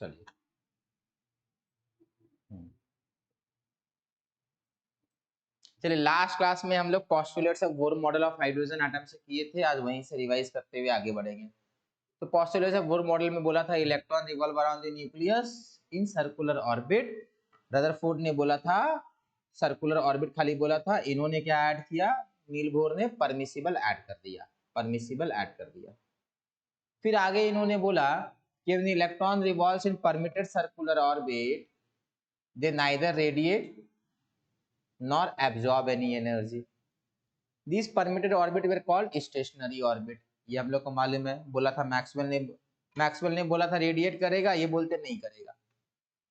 चलिए चलिए last class में हम लोग postulates of Bohr model of hydrogen atom से किए थे, आज वहीं से रिवाइज करते हुए आगे बढ़ेंगे। तो पोस्टुलेट्स ऑफ बोर मॉडल में बोला था electron revolve around the nucleus in circular orbit. Rutherford ने बोला था सर्कुलर ऑर्बिट खाली बोला था, इन्होंने क्या ऐड किया, नील बोर ने परमिसिबल ऐड कर दिया, परमिसिबल ऐड कर दिया। फिर आगे इन्होंने बोला कि when electron revolves in permitted circular orbit they neither radiate nor absorb any energy. These permitted orbit were called stationary orbit. ये हम लोग को मालूम है, बोला था मैक्सवेल ने बोला था रेडिएट करेगा, ये बोलते नहीं करेगा।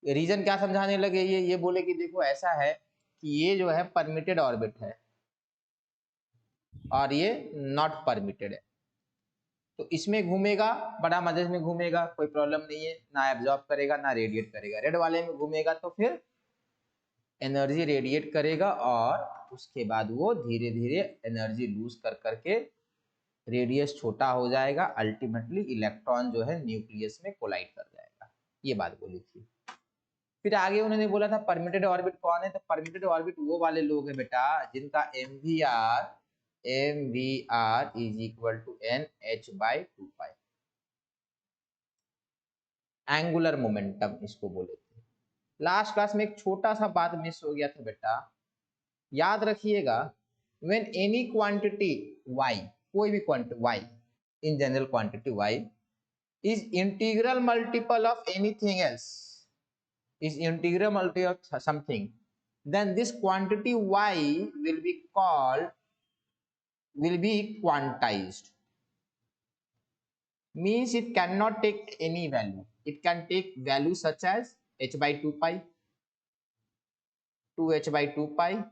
रीजन क्या समझाने लगे, ये बोले कि देखो ऐसा है कि ये जो है परमिटेड ऑर्बिट है और ये नॉट परमिटेड है, तो इसमें घूमेगा बड़ा मजे में घूमेगा, कोई प्रॉब्लम नहीं है, ना एब्जॉर्ब करेगा ना रेडिएट करेगा। रेड वाले में घूमेगा तो फिर एनर्जी रेडिएट करेगा और उसके बाद वो धीरे धीरे एनर्जी लूज कर करके रेडियस छोटा हो जाएगा, अल्टीमेटली इलेक्ट्रॉन जो है न्यूक्लियस में कोलाइड कर जाएगा। ये बात बोली थी। फिर आगे उन्होंने बोला था परमिटेड ऑर्बिट कौन है, तो परमिटेड ऑर्बिट वो वाले लोग हैं बेटा जिनका MVR is equal to NH/2π, angular momentum इसको बोले थे। लास्ट क्लास में एक छोटा सा बात मिस हो गया था बेटा, याद रखिएगा व्हेन एनी क्वांटिटी y, कोई भी quantity y, in general quantity y is integral multiple of anything else, is integral multiple of something, then this quantity y will be quantized, means it cannot take any value, it can take value such as h/2π, 2h/2π,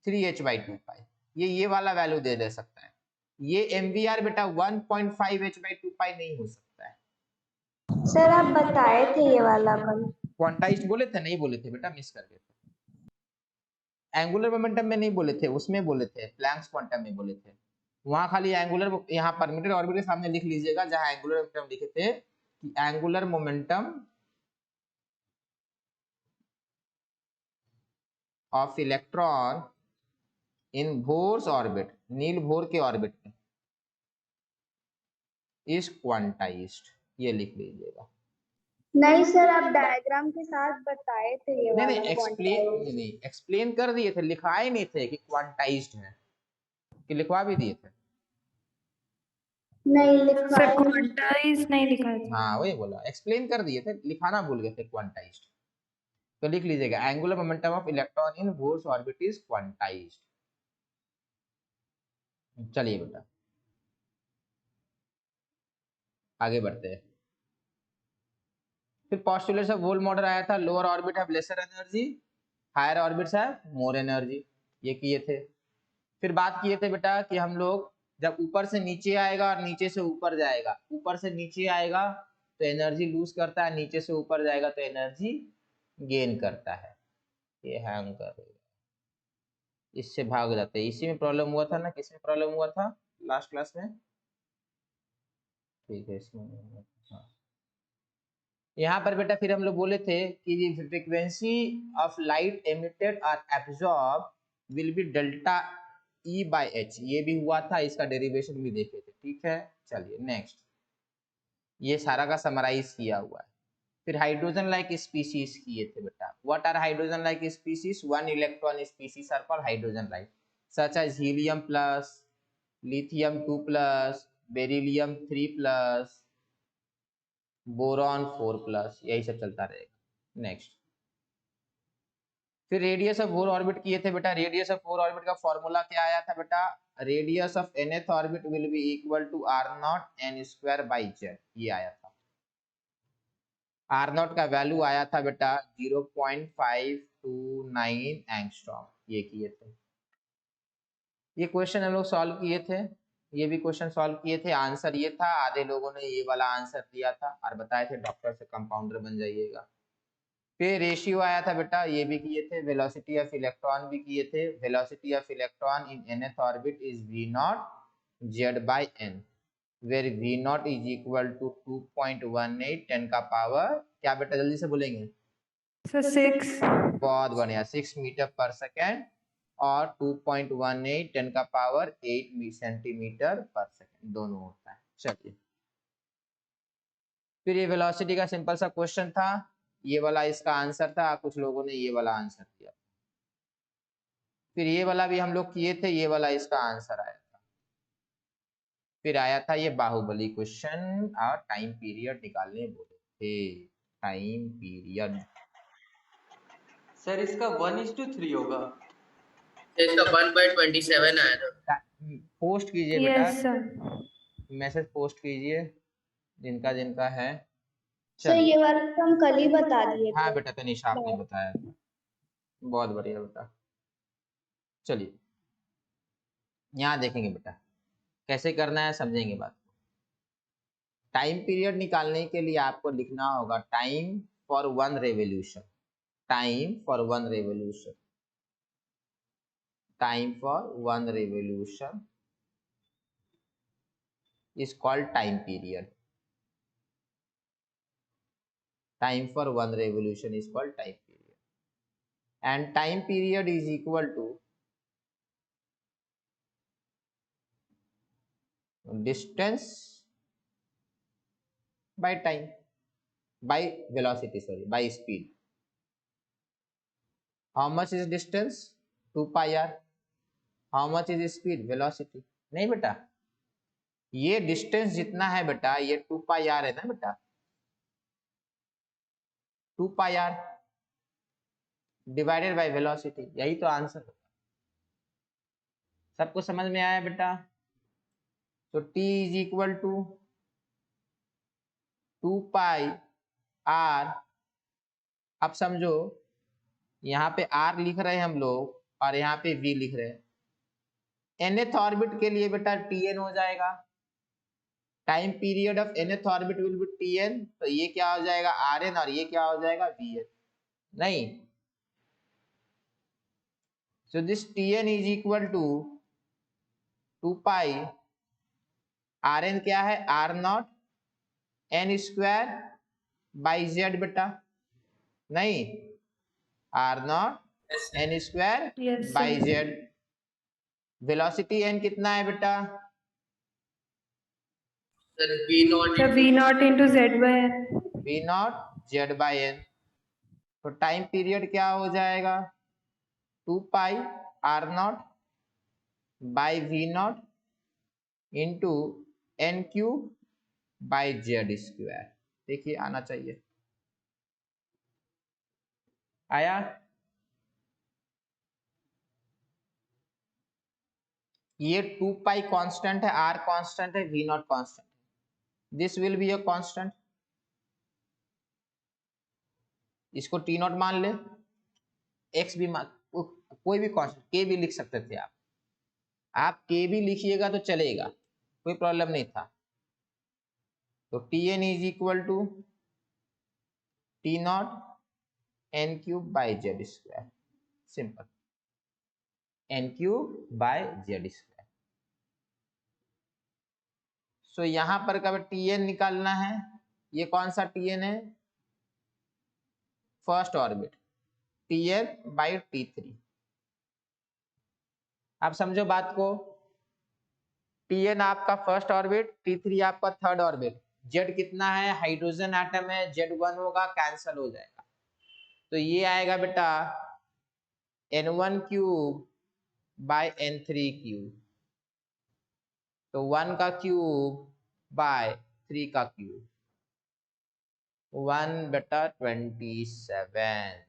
3h/2π, ये वाला value दे सकता है। ये MVR बेटा 1.5h/2π नहीं हो सकता है। सर आप बताए थे ये वाला कल, क्वांटाइज्ड बोले थे, नहीं बोले थे बेटा, मिस कर गए थे। एंगुलर मोमेंटम में नहीं बोले थे, उसमें बोले थे, प्लैंक्स क्वांटम में बोले थे। वहां खाली एंगुलर, यहाँ परमिटेड ऑर्बिट के सामने लिख लीजिएगा जहां एंगुलर मोमेंटम लिखे थे कि angular momentum of electron in Bohr's orbit, Niels Bohr के ऑर्बिट में, इज क्वांटाइज्ड, ये लिख लीजिएगा। नहीं सर आप डायग्राम के साथ बताए थे ये वाला, नहीं एक्सप्लेन कर दिए थे, लिखाए नहीं थे कि क्वांटाइज्ड है, कि लिखवा भी दिए थे, नहीं लिखा सर क्वांटाइज नहीं लिखा है। हाँ वही बोला, एक्सप्लेन कर दिए थे, लिखाना भूल गए थे क्वांटाइज्ड। तो लिख लीजिएगा angular momentum of electron in Bohr's orbit is quantized. चलिए बेटा आगे बढ़ते हैं। फिर पोस्टुलेट्स ऑफ बोर मॉडल आया था, lower orbit have lesser energy, higher orbits have more energy, ये किए थे। फिर बात किए थे बेटा कि हम लोग जब ऊपर से नीचे आएगा और नीचे से ऊपर जाएगा, ऊपर से नीचे आएगा तो एनर्जी लूज करता है, नीचे से ऊपर जाएगा तो एनर्जी गेन करता है। ये हैंग करेगा, इससे भाग जाते हैं। इसी में प्रॉब्लम हुआ था ना, किसमें प्रॉब्लम हुआ था लास्ट क्लास में, ठीक है इसमें। हाँ यहाँ पर बेटा फिर हम लोग बोले थे कि फ्रीक्वेंसी ऑफ लाइट एमिटेड और absorb will be delta E/h, ये भी हुआ था, इसका डेरिवेशन भी देखे थे, ठीक है। चलिए नेक्स्ट, ये सारा का समराइज किया हुआ है। फिर हाइड्रोजन लाइक स्पीशीज किए थे बेटा, what are hydrogen like species, one electron species are called hydrogen like, such as helium plus, lithium 2+, beryllium 3+, boron 4+, यही सब चलता रहेगा। नेक्स्ट, फिर रेडियस ऑफ बोर ऑर्बिट किए थे बेटा। रेडियस ऑफ बोर ऑर्बिट का फॉर्मूला क्या आया था बेटा, radius of nth orbit will be equal to r0 n²/z, ये आया था। r0 का वैल्यू आया था बेटा 0.529 एंगस्ट्रॉम, ये किए थे। ये क्वेश्चन हम लोग सॉल्व किए थे, ये भी क्वेश्चन सॉल्व किए थे, आंसर ये था, आधे लोगों ने ये वाला आंसर दिया था और बताए थे डॉक्टर से कंपाउंडर बन जाइएगा। फिर रेशियो आया था बेटा, ये भी किए थे। वेलोसिटी ऑफ इलेक्ट्रॉन भी किए थे, velocity of electron in nth orbit is v0 z/n, where v naught is equal to 2.18 10 का पावर क्या बेटा, जल्दी से बोलेंगे। So 6. बहुत बढ़िया, 6 मीटर पर सेकेंड और 2.18 10 का पावर 8 सेंटीमीटर पर सेकेंड दोनों होता है। चलिए, फिर ये वेलोसिटी का सिंपल सा क्वेश्चन था, ये वाला इसका आंसर था, कुछ लोगों ने ये वाला आंसर दिया। फिर ये वाला भी हम लोग किए थे, ये वाला इसका आंसर आया था। फिर आया था ये बाहुबली क्वेश्चन और टाइम पीरियड निकालने बोले थे। टाइम पीरियड सर इसका 1:3 होगा। इसका 1/27 आया था। पोस्ट कीजिए बेटा, Yes, sir. मैसेज पोस्ट कीजिए जिनका जिनका है। सर ये वाला तो हम कल ही बता दिए हाँ थे। बेटा, तनिषा आपने बताया था, बहुत बढ़िया बेटा। चलिए यहाँ देखेंगे बेटा कैसे करना है, समझेंगे बात। टाइम पीरियड निकालने के लिए आपको लिखना होगा time for one revolution. Time for one revolution, time for one revolution is called time period. Time for one revolution is called time period, and time period is equal to distance by time, by velocity, sorry, by speed. How much is distance? 2 pi r. How much is speed? Velocity. नहीं बेटा, ये distance जितना है बेटा, ये 2 pi r है ना बेटा, 2 pi r divided by velocity, यही तो आंसर है। सबको समझ में आया बेटा? तो t is equal to 2 pi r। अब समझो यहाँ पे r लिख रहे हैं हम लोग और यहाँ पे v लिख रहे हैं। nth ऑर्बिट के लिए बेटा tn हो जाएगा। Time period of nth orbit will B tn, तो ये क्या हो जाएगा rn और ये क्या हो जाएगा vn। नहीं, so this tn is equal to 2 pi rn क्या है, r naught n square by z बेटा, नहीं r naught n square Yes, sir. By z। Velocity n कितना है बेटा? Sir v0 So V0 into Z by N. v naught z by n। तो time period क्या हो जाएगा, 2 pi r naught by v naught into N cube by Z square. देखिए आना चाहिए, आया? ये 2 पाई कांस्टेंट है, r कांस्टेंट है, v नॉट कांस्टेंट है, this will be a constant. इसको t नॉट मान ले, x भी मान, कोई भी कांस्टेंट k भी लिख सकते थे आप k भी लिखिएगा तो चलेगा, कोई प्रॉब्लम नहीं था। तो tn is equal to t naught n cube by Z square, simple, n cube by Z square. So यहां पर कब tn निकालना है, ये कौन सा tn है, first orbit, tn by t3। आप समझो बात को, tn आपका फर्स्ट ऑर्बिट, t3 आपका थर्ड ऑर्बिट। z कितना है, हाइड्रोजन एटम है, z1 होगा, कैंसल हो जाएगा, तो ये आएगा बेटा n1 cube by n3 cube, तो 1 का क्यूब बाय 3 का क्यूब, 1 बेटा 27,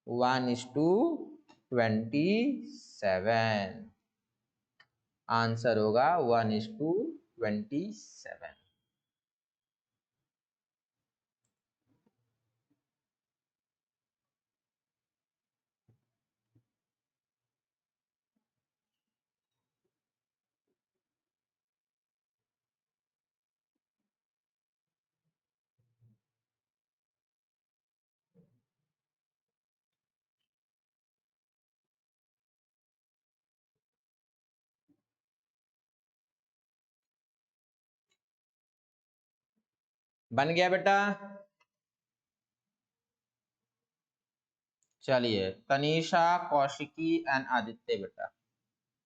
1:27, आंसर होगा 1:27। बन गया बेटा? चलिए, तनीषा, कौशिकी एंड आदित्य बेटा।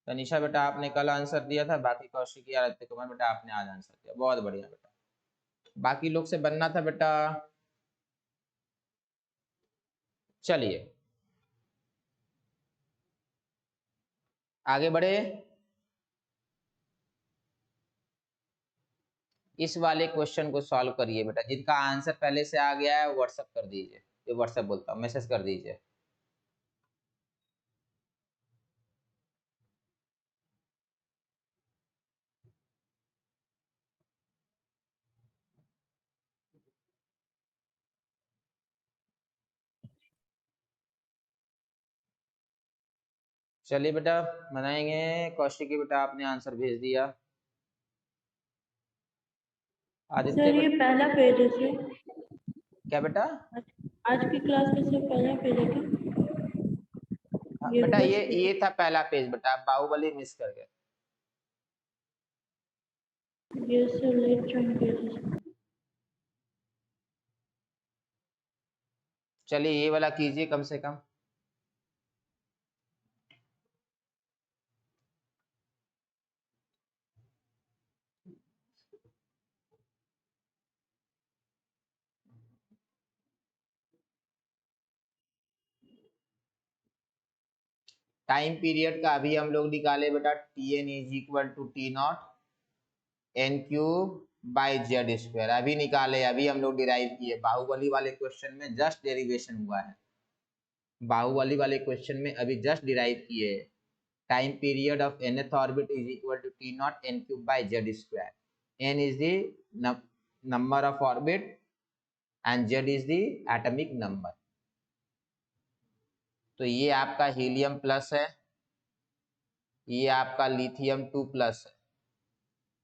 तनीषा बेटा आपने कल आंसर दिया था, बाकी कौशिकी, आदित्य कुमार बेटा आपने आज आंसर दिया, बहुत बढ़िया बेटा। बाकी लोग से बनना था बेटा। चलिए आगे बढ़े। इस वाले क्वेश्चन को सॉल्व करिए बेटा। जिनका आंसर पहले से आ गया है व्हाट्सएप कर दीजिए, ये व्हाट्सएप बोलता हूँ, मैसेज कर दीजिए। चलिए बेटा बनाएंगे। कौशिकी बेटा आपने आंसर भेज दिया। आदित्य सर ये बेटा, पहला पेज है सर, क्या बेटा? आज की क्लास में सर पहला पेज है क्या? हाँ, ये बेटा फर्स्ट पेज। ये था पहला पेज बेटा, आप बाहुबली मिस कर गए। ये सर लेट ज्वाइन पेज है सर। चलिए ये वाला कीजिए कम से कम। टाइम पीरियड का अभी हम लोग निकाले बेटा, T N is equal to T naught N cube by Z square. अभी निकाले, अभी हम लोग डिराइव किए। बाहुबली वाले क्वेश्चन में जस्ट डेरिवेशन हुआ है। बाहुबली वाले क्वेश्चन में अभी जस्ट डिराइव किए। Time period of nth orbit is equal to T naught N cube by Z square. N is the number of orbit and Z is the atomic number. तो ये आपका helium plus है, ये आपका lithium 2 plus है।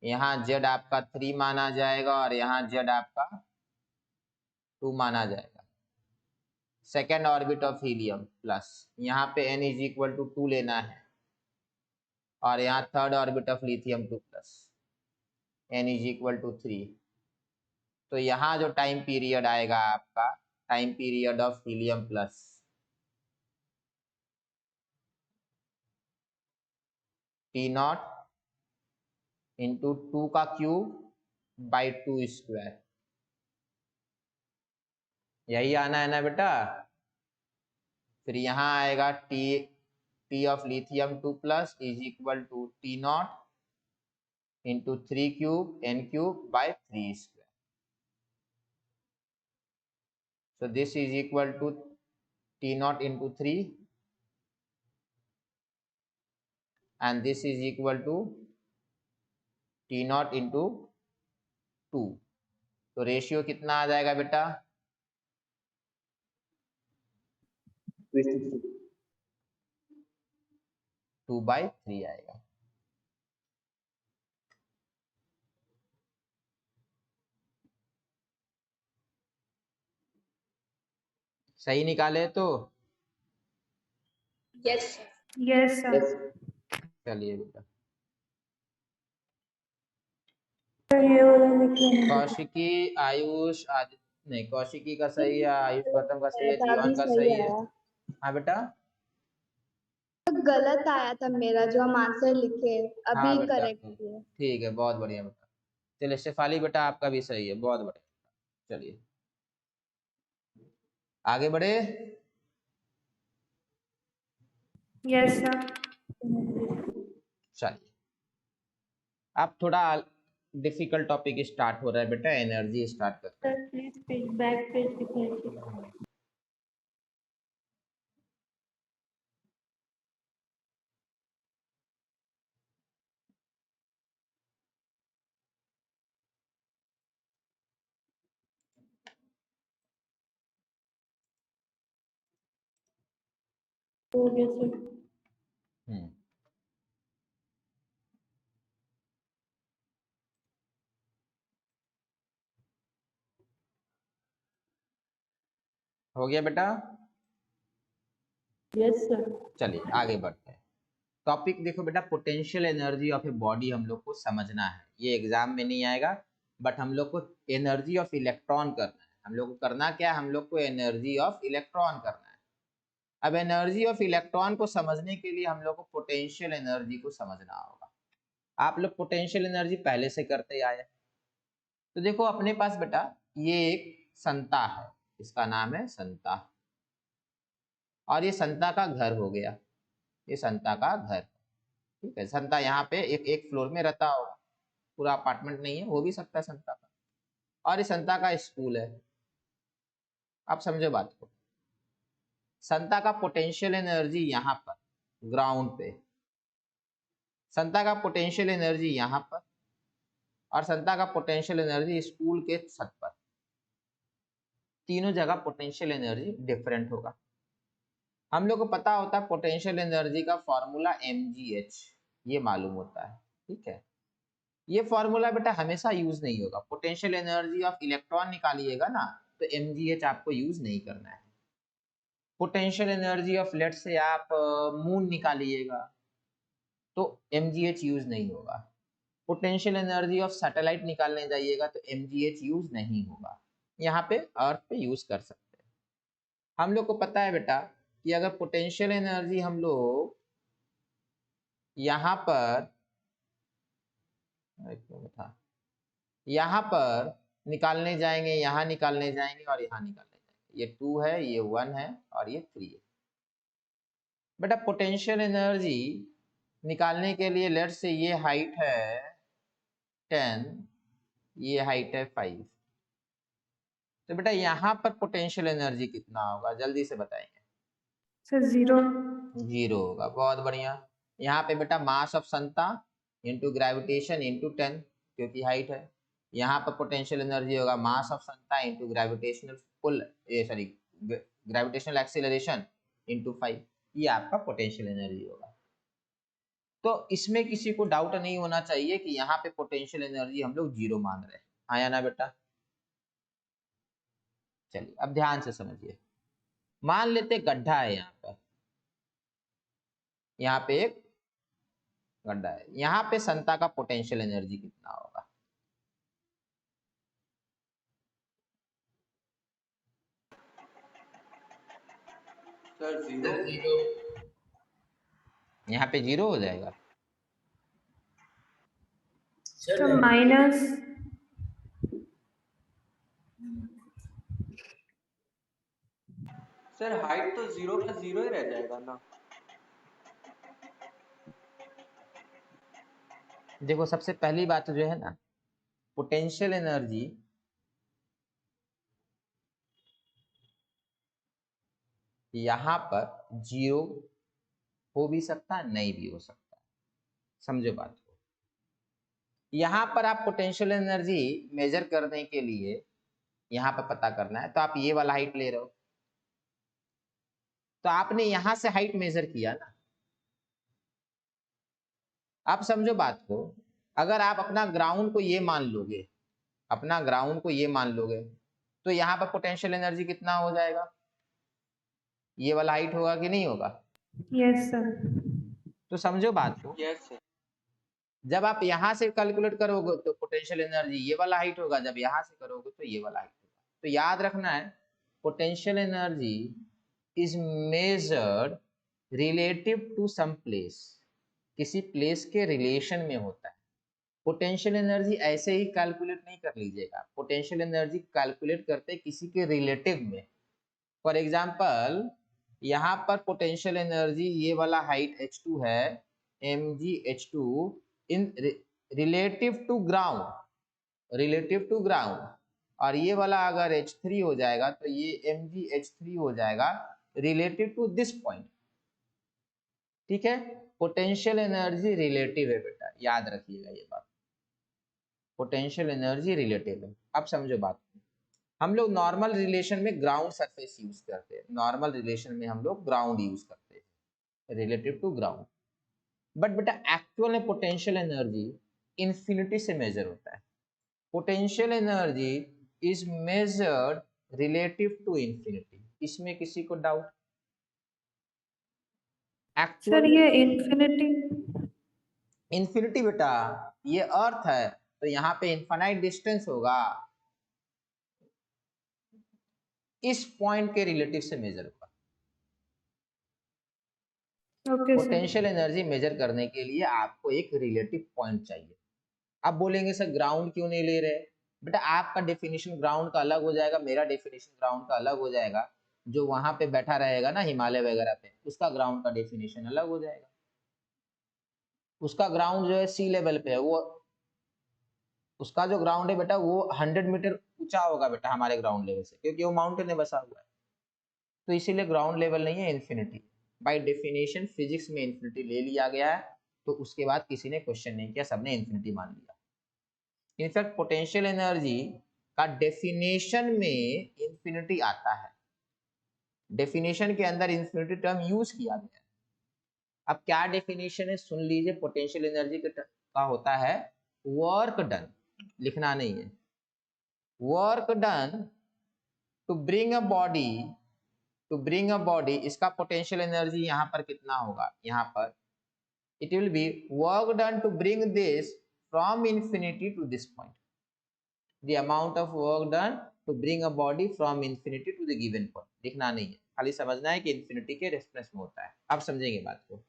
यहाँ Z आपका 3 माना जाएगा और यहाँ जेड आपका 2 माना जाएगा। Second orbit of helium plus, यहाँ पे n इज इक्वल टू 2 लेना है, और यहाँ third orbit of lithium 2 plus, n is equal to 3। तो यहाँ जो टाइम पीरियड आएगा आपका, time period of helium plus, T naught into 2 का क्यूब बाई 2 स्क्वायर, यही आना है ना बेटा। फिर यहाँ आएगा T of lithium 2 plus is equal to T naught into 3 cube N cube by 3 square. So this is equal to T naught into 3 and this is equal to T naught into 2। तो ratio कितना आ जाएगा बेटा? 2/3 आएगा। सही निकाले तो? Yes. Yes, sir. चलिए बेटा। ये वाला लिखिए। कौशिकी, आयुष, आदित्य नहीं, कौशिकी का सही है, आयुष गौतम का सही है, मेरा जीवन भी का सही सही है। आया। हाँ बेटा। गलत आया था मेरा, जो हम आंसर लिखे हाँ अभी बेटा करेक्ट किए। ठीक है, बहुत बढ़िया बेटा। चलिए शेफाली बेटा आपका भी सही है, बहुत बढ़िया। चलिए आगे बढ़े। Yes, sir. चलिए अब थोड़ा डिफिकल्ट टॉपिक स्टार्ट हो रहा है बेटा, एनर्जी स्टार्ट करते हैं। Sir please page back page दिखाइए। हो गया सर। हो गया बेटा? Yes sir. चलिए आगे बढ़ते हैं। टॉपिक देखो बेटा, potential energy of a body हम लोग को समझना है। ये एग्जाम में नहीं आएगा, बट हम लोग को एनर्जी ऑफ इलेक्ट्रॉन करना है। हम लोग को करना क्या है, हम लोग को एनर्जी ऑफ इलेक्ट्रॉन करना है। अब एनर्जी ऑफ इलेक्ट्रॉन को समझने के लिए हम लोग को पोटेंशियल एनर्जी को समझना होगा। आप लोग पोटेंशियल एनर्जी पहले से करते आए। तो देखो अपने पास बेटा ये एक संता है, इसका नाम है संता, और ये संता का घर हो गया, ये संता का घर, ठीक है। संता यहाँ पे एक फ्लोर में रहता होगा, पूरा अपार्टमेंट नहीं है, हो भी सकता है संता का, और ये संता का स्कूल है। आप समझो बात को, संता का पोटेंशियल एनर्जी यहाँ पर ग्राउंड पे, संता का पोटेंशियल एनर्जी यहाँ पर, और संता का पोटेंशियल एनर्जी स्कूल के छत पर। तीनों जगह पोटेंशियल एनर्जी डिफरेंट होगा। हम लोग को पता होता है पोटेंशियल एनर्जी का फॉर्मूला mgh, ये मालूम होता है, ठीक है। ये फॉर्मूला बेटा हमेशा यूज नहीं होगा। पोटेंशियल एनर्जी ऑफ इलेक्ट्रॉन निकालिएगा ना तो mgh आपको यूज नहीं करना है। पोटेंशियल एनर्जी ऑफ लेट से आप मून निकालिएगा तो mgh यूज नहीं होगा। पोटेंशियल एनर्जी ऑफ सैटेलाइट निकालने जाइएगा तो mgh यूज नहीं होगा। यहाँ पे अर्थ पे यूज कर सकते हैं। हम लोग को पता है बेटा कि अगर पोटेंशियल एनर्जी हम लोग यहाँ पर निकालने जाएंगे, यहाँ निकालने जाएंगे और यहाँ निकालने जाएंगे, ये 2 है, ये 1 है और ये 3 है। बेटा पोटेंशियल एनर्जी निकालने के लिए लेट से ये हाइट है 10, ये हाइट है 5, तो बेटा यहाँ पर पोटेंशियल एनर्जी कितना होगा जल्दी से बताएंगे। सर 0। 0 होगा, बहुत बढ़िया। यहाँ पे बेटा mass of Santa into gravitation into 10, क्योंकि हाइट है। यहाँ पर पोटेंशियल एनर्जी होगा mass of Santa into gravitational pull, sorry gravitational acceleration into 5, ये आपका पोटेंशियल एनर्जी होगा। तो इसमें किसी को डाउट नहीं होना चाहिए कि यहाँ पे पोटेंशियल एनर्जी हम लोग 0 मान रहे हैं, आया ना बेटा। चलिए अब ध्यान से समझिए, मान लेते गड्ढा है यहाँ पे एक गड्ढा है, यहाँ पे संता का पोटेंशियल एनर्जी कितना होगा? सर 0। यहाँ पे 0 हो जाएगा। तो माइनस सर हाइट तो 0 का 0 ही रह जाएगा ना। देखो सबसे पहली बात जो है ना, पोटेंशियल एनर्जी यहाँ पर 0 हो भी सकता है, नहीं भी हो सकता है, समझो बात को। यहाँ पर आप पोटेंशियल एनर्जी मेजर करने के लिए यहाँ पर पता करना है, तो आप ये वाला हाइट ले रहे हो, तो आपने यहाँ से हाइट मेजर किया ना। आप समझो बात को, अगर आप अपना ग्राउंड को ये मान लोगे, अपना ग्राउंड को ये मान लोगे, तो यहाँ पर पोटेंशियल एनर्जी कितना हो जाएगा? ये वाला हाइट होगा कि नहीं होगा? Yes sir. तो समझो बात को, यस सर। जब आप यहाँ से कैलकुलेट करोगे तो पोटेंशियल एनर्जी ये वाला हाइट होगा, जब यहाँ से करोगे तो ये वाला हाइट होगा। तो याद रखना है, potential energy is measured relative to some place, किसी प्लेस के रिलेशन में होता है। पोटेंशियल एनर्जी ऐसे ही कैलकुलेट नहीं कर लीजिएगा, पोटेंशियल एनर्जी कैलकुलेट करते किसी के रिलेटिव में। फॉर एग्जाम्पल यहाँ पर पोटेंशियल एनर्जी ये वाला हाइट h2 है, mgh2 in relative to ground, relative to ground, और ये वाला अगर h3 हो जाएगा तो ये mgh3 हो जाएगा रिलेटिव टू दिस पॉइंट, ठीक है। पोटेंशियल एनर्जी रिलेटिव है बेटा, याद रखिएगा ये बात, पोटेंशियल एनर्जी रिलेटिव है। अब समझो बात, हम लोग नॉर्मल रिलेशन में ग्राउंड सरफेस यूज करते हैं, नॉर्मल रिलेशन में हम लोग ग्राउंड यूज करते हैं रिलेटिव टू ग्राउंड, बट बेटा एक्चुअल में पोटेंशियल एनर्जी इन्फिनिटी से मेजर होता है। Potential energy is measured relative to infinity, इसमें किसी को डाउट? सर ये इन्फिनिटी, इन्फिनिटी बेटा ये अर्थ है, तो यहाँ पे इनफाइनाइट डिस्टेंस होगा, इस पॉइंट के रिलेटिव से मेजर होगा। Okay, sir. Potential energy measure करने के लिए आपको एक रिलेटिव पॉइंट चाहिए। आप बोलेंगे सर ग्राउंड क्यों नहीं ले रहे? बेटा आपका डेफिनेशन ग्राउंड का अलग हो जाएगा, मेरा डेफिनेशन ग्राउंड का अलग हो जाएगा। जो वहां पे बैठा रहेगा ना हिमालय वगैरह पे, उसका ग्राउंड का डेफिनेशन अलग हो जाएगा। उसका ग्राउंड जो है सी लेवल पे है, वो उसका जो ग्राउंड है बेटा वो 100 मीटर ऊंचा होगा बेटा हमारे ग्राउंड लेवल से, क्योंकि वो माउंटेन में बसा हुआ है। तो इसीलिए ग्राउंड लेवल नहीं है, इन्फिनिटी। बाय डेफिनेशन फिजिक्स में इन्फिनिटी ले लिया गया है, तो उसके बाद किसी ने क्वेश्चन नहीं किया, सबने इन्फिनिटी मान लिया। इनफैक्ट पोटेंशियल एनर्जी का डेफिनेशन में इन्फिनिटी आता है, डेफिनेशन के अंदर इन्फिनिटी टर्म यूज किया गया है। अब क्या डेफिनेशन है सुन लीजिए। पोटेंशियल एनर्जी का होता है वर्क डन, लिखना नहीं है, work done to bring a body, इसका पोटेंशियल एनर्जी यहाँ पर कितना होगा, यहाँ पर it will be work done to bring this from infinity to this point, the amount of work done to bring a body from infinity to the given point। लिखना नहीं है, खाली समझना है कि इन्फिनिटी के रेफरेंस में होता है। आप समझेंगे बात को,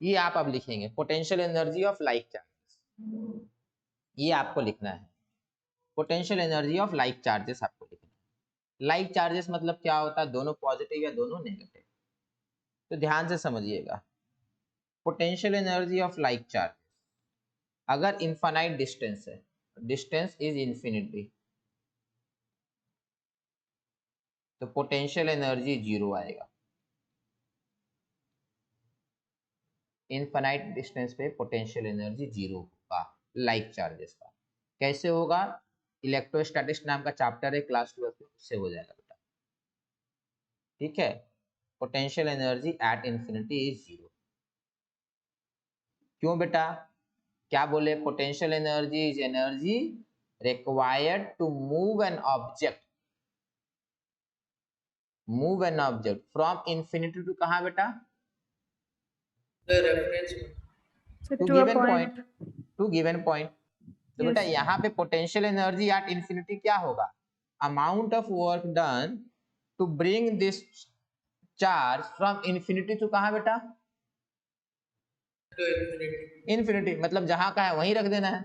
ये आप अब लिखेंगे potential energy of like charges, ये आपको लिखना है potential energy of like charges आपको लिखना है। लाइक चार्जेस मतलब क्या होता है, दोनों पॉजिटिव या दोनों नेगेटिव। तो ध्यान से समझिएगा, potential energy of like charge अगर इनफाइनाइट डिस्टेंस है, डिस्टेंस इज इन्फिनिटी, तो पोटेंशियल एनर्जी जीरो आएगा। इनफाइनाइट डिस्टेंस पे पोटेंशियल एनर्जी जीरो होगा लाइक चार्जेस का। कैसे होगा? इलेक्ट्रोस्टैटिक्स नाम का चैप्टर है क्लास 12 में, उससे हो जाएगा बेटा। ठीक है, potential energy at infinity is zero. क्यों बेटा? क्या बोले? Potential energy is energy required to move an object from infinity to कहाँ बेटा? The reference So to to a given point. Point. तो बेटा Yes. यहाँ पे पोटेंशियल एनर्जी एट इन्फिनिटी क्या होगा? Amount of work done to bring this charge from infinity to कहाँ बेटा? to infinity. इन्फिनिटी। मतलब जहां का है वहीं रख देना है,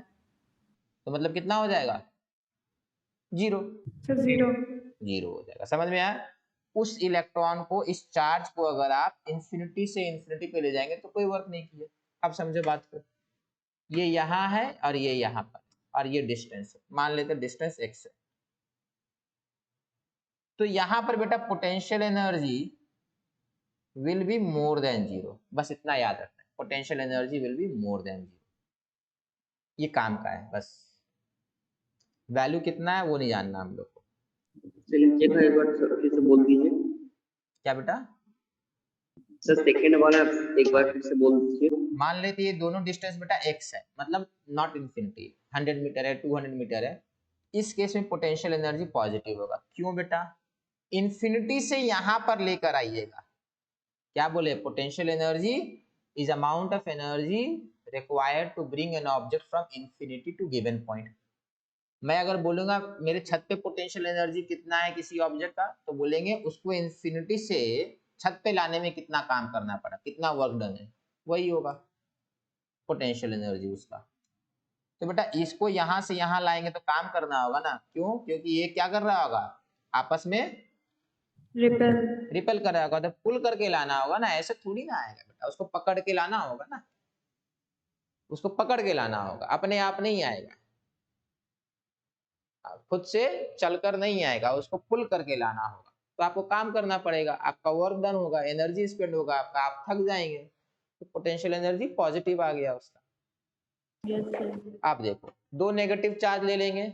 तो मतलब कितना हो जाएगा? जीरो। So 0. जीरो हो जाएगा। समझ में आया? उस इलेक्ट्रॉन को, इस चार्ज को अगर आप इन्फिनिटी से इन्फिनिटी पे ले जाएंगे तो कोई वर्क नहीं किया। अब समझो बात को, ये यहाँ है और ये यहाँ पर, और ये डिस्टेंस है, मान लेते डिस्टेंस x है। तो यहाँ पर बेटा potential energy will be more than zero, बस इतना याद रखना है, potential energy will be more than zero. ये काम का है, बस वैल्यू कितना है वो नहीं जानना हम लोग को। एक बार फिर से बोल दीजिए। क्या बेटा? सर सेकंड वाला एक बार फिर से बोल दीजिए। मान लेते ये दोनों डिस्टेंस बेटा x है, मतलब नॉट इन्फिनिटी, 100 मीटर है, 200 मीटर है। इस केस में पोटेंशियल एनर्जी पॉजिटिव होगा। क्यों बेटा? इन्फिनिटी से यहां पर लेकर आइएगा। क्या बोले? Potential energy is amount of energy required to bring an object from infinity to given point. मैं अगर बोलूंगा मेरे छत पे पोटेंशियल एनर्जी कितना है किसी ऑब्जेक्ट का, तो बोलेंगे उसको इन्फिनिटी से छत पे लाने में कितना काम करना पड़ा, कितना वर्क डन है, वही होगा पोटेंशियल एनर्जी उसका। तो बेटा इसको यहाँ से यहाँ लाएंगे तो काम करना होगा ना। क्यों? क्योंकि ये क्या कर रहा होगा, आपस में रिपेल कर रहा होगा, तो पुल करके लाना होगा ना, ऐसे थोड़ी ना आएगा बेटा, उसको पकड़ के लाना होगा ना, उसको पकड़ के लाना होगा, अपने आप नहीं आएगा, खुद से चलकर नहीं आएगा, उसको पुल करके लाना होगा। तो आपको काम करना पड़ेगा, आपका वर्क डन होगा, एनर्जी स्पेंड होगा आपका, आप थक जाएंगे। तो पोटेंशियल एनर्जी पॉजिटिव आ गया उसका। Yes, sir. आप देखो दो नेगेटिव चार्ज ले लेंगे,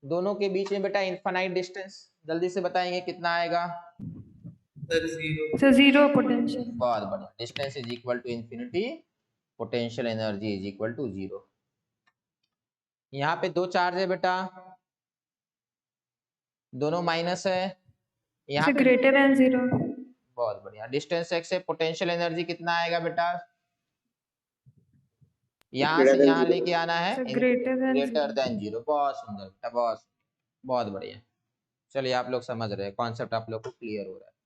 दोनों के बीच में बेटा इनफाइनाइट डिस्टेंस, जल्दी से बताएंगे कितना आएगा? Sir, zero. So 0 potential. बहुत बढ़िया। Distance is equal to infinity, potential energy is equal to zero. यहाँ पे दो चार्ज है बेटा, दोनों माइनस है, यहाँ So पे greater than 0. बहुत बढ़िया। डिस्टेंस x है, पोटेंशियल एनर्जी कितना आएगा बेटा? यहाँ Greater से than यहाँ zero. लेके आना है So greater than greater zero. Than zero. बहुत सुंदर बेटा, बहुत बहुत बढ़िया। चलिए आप लोग समझ रहे हैं, कॉन्सेप्ट आप लोग को क्लियर हो रहा है।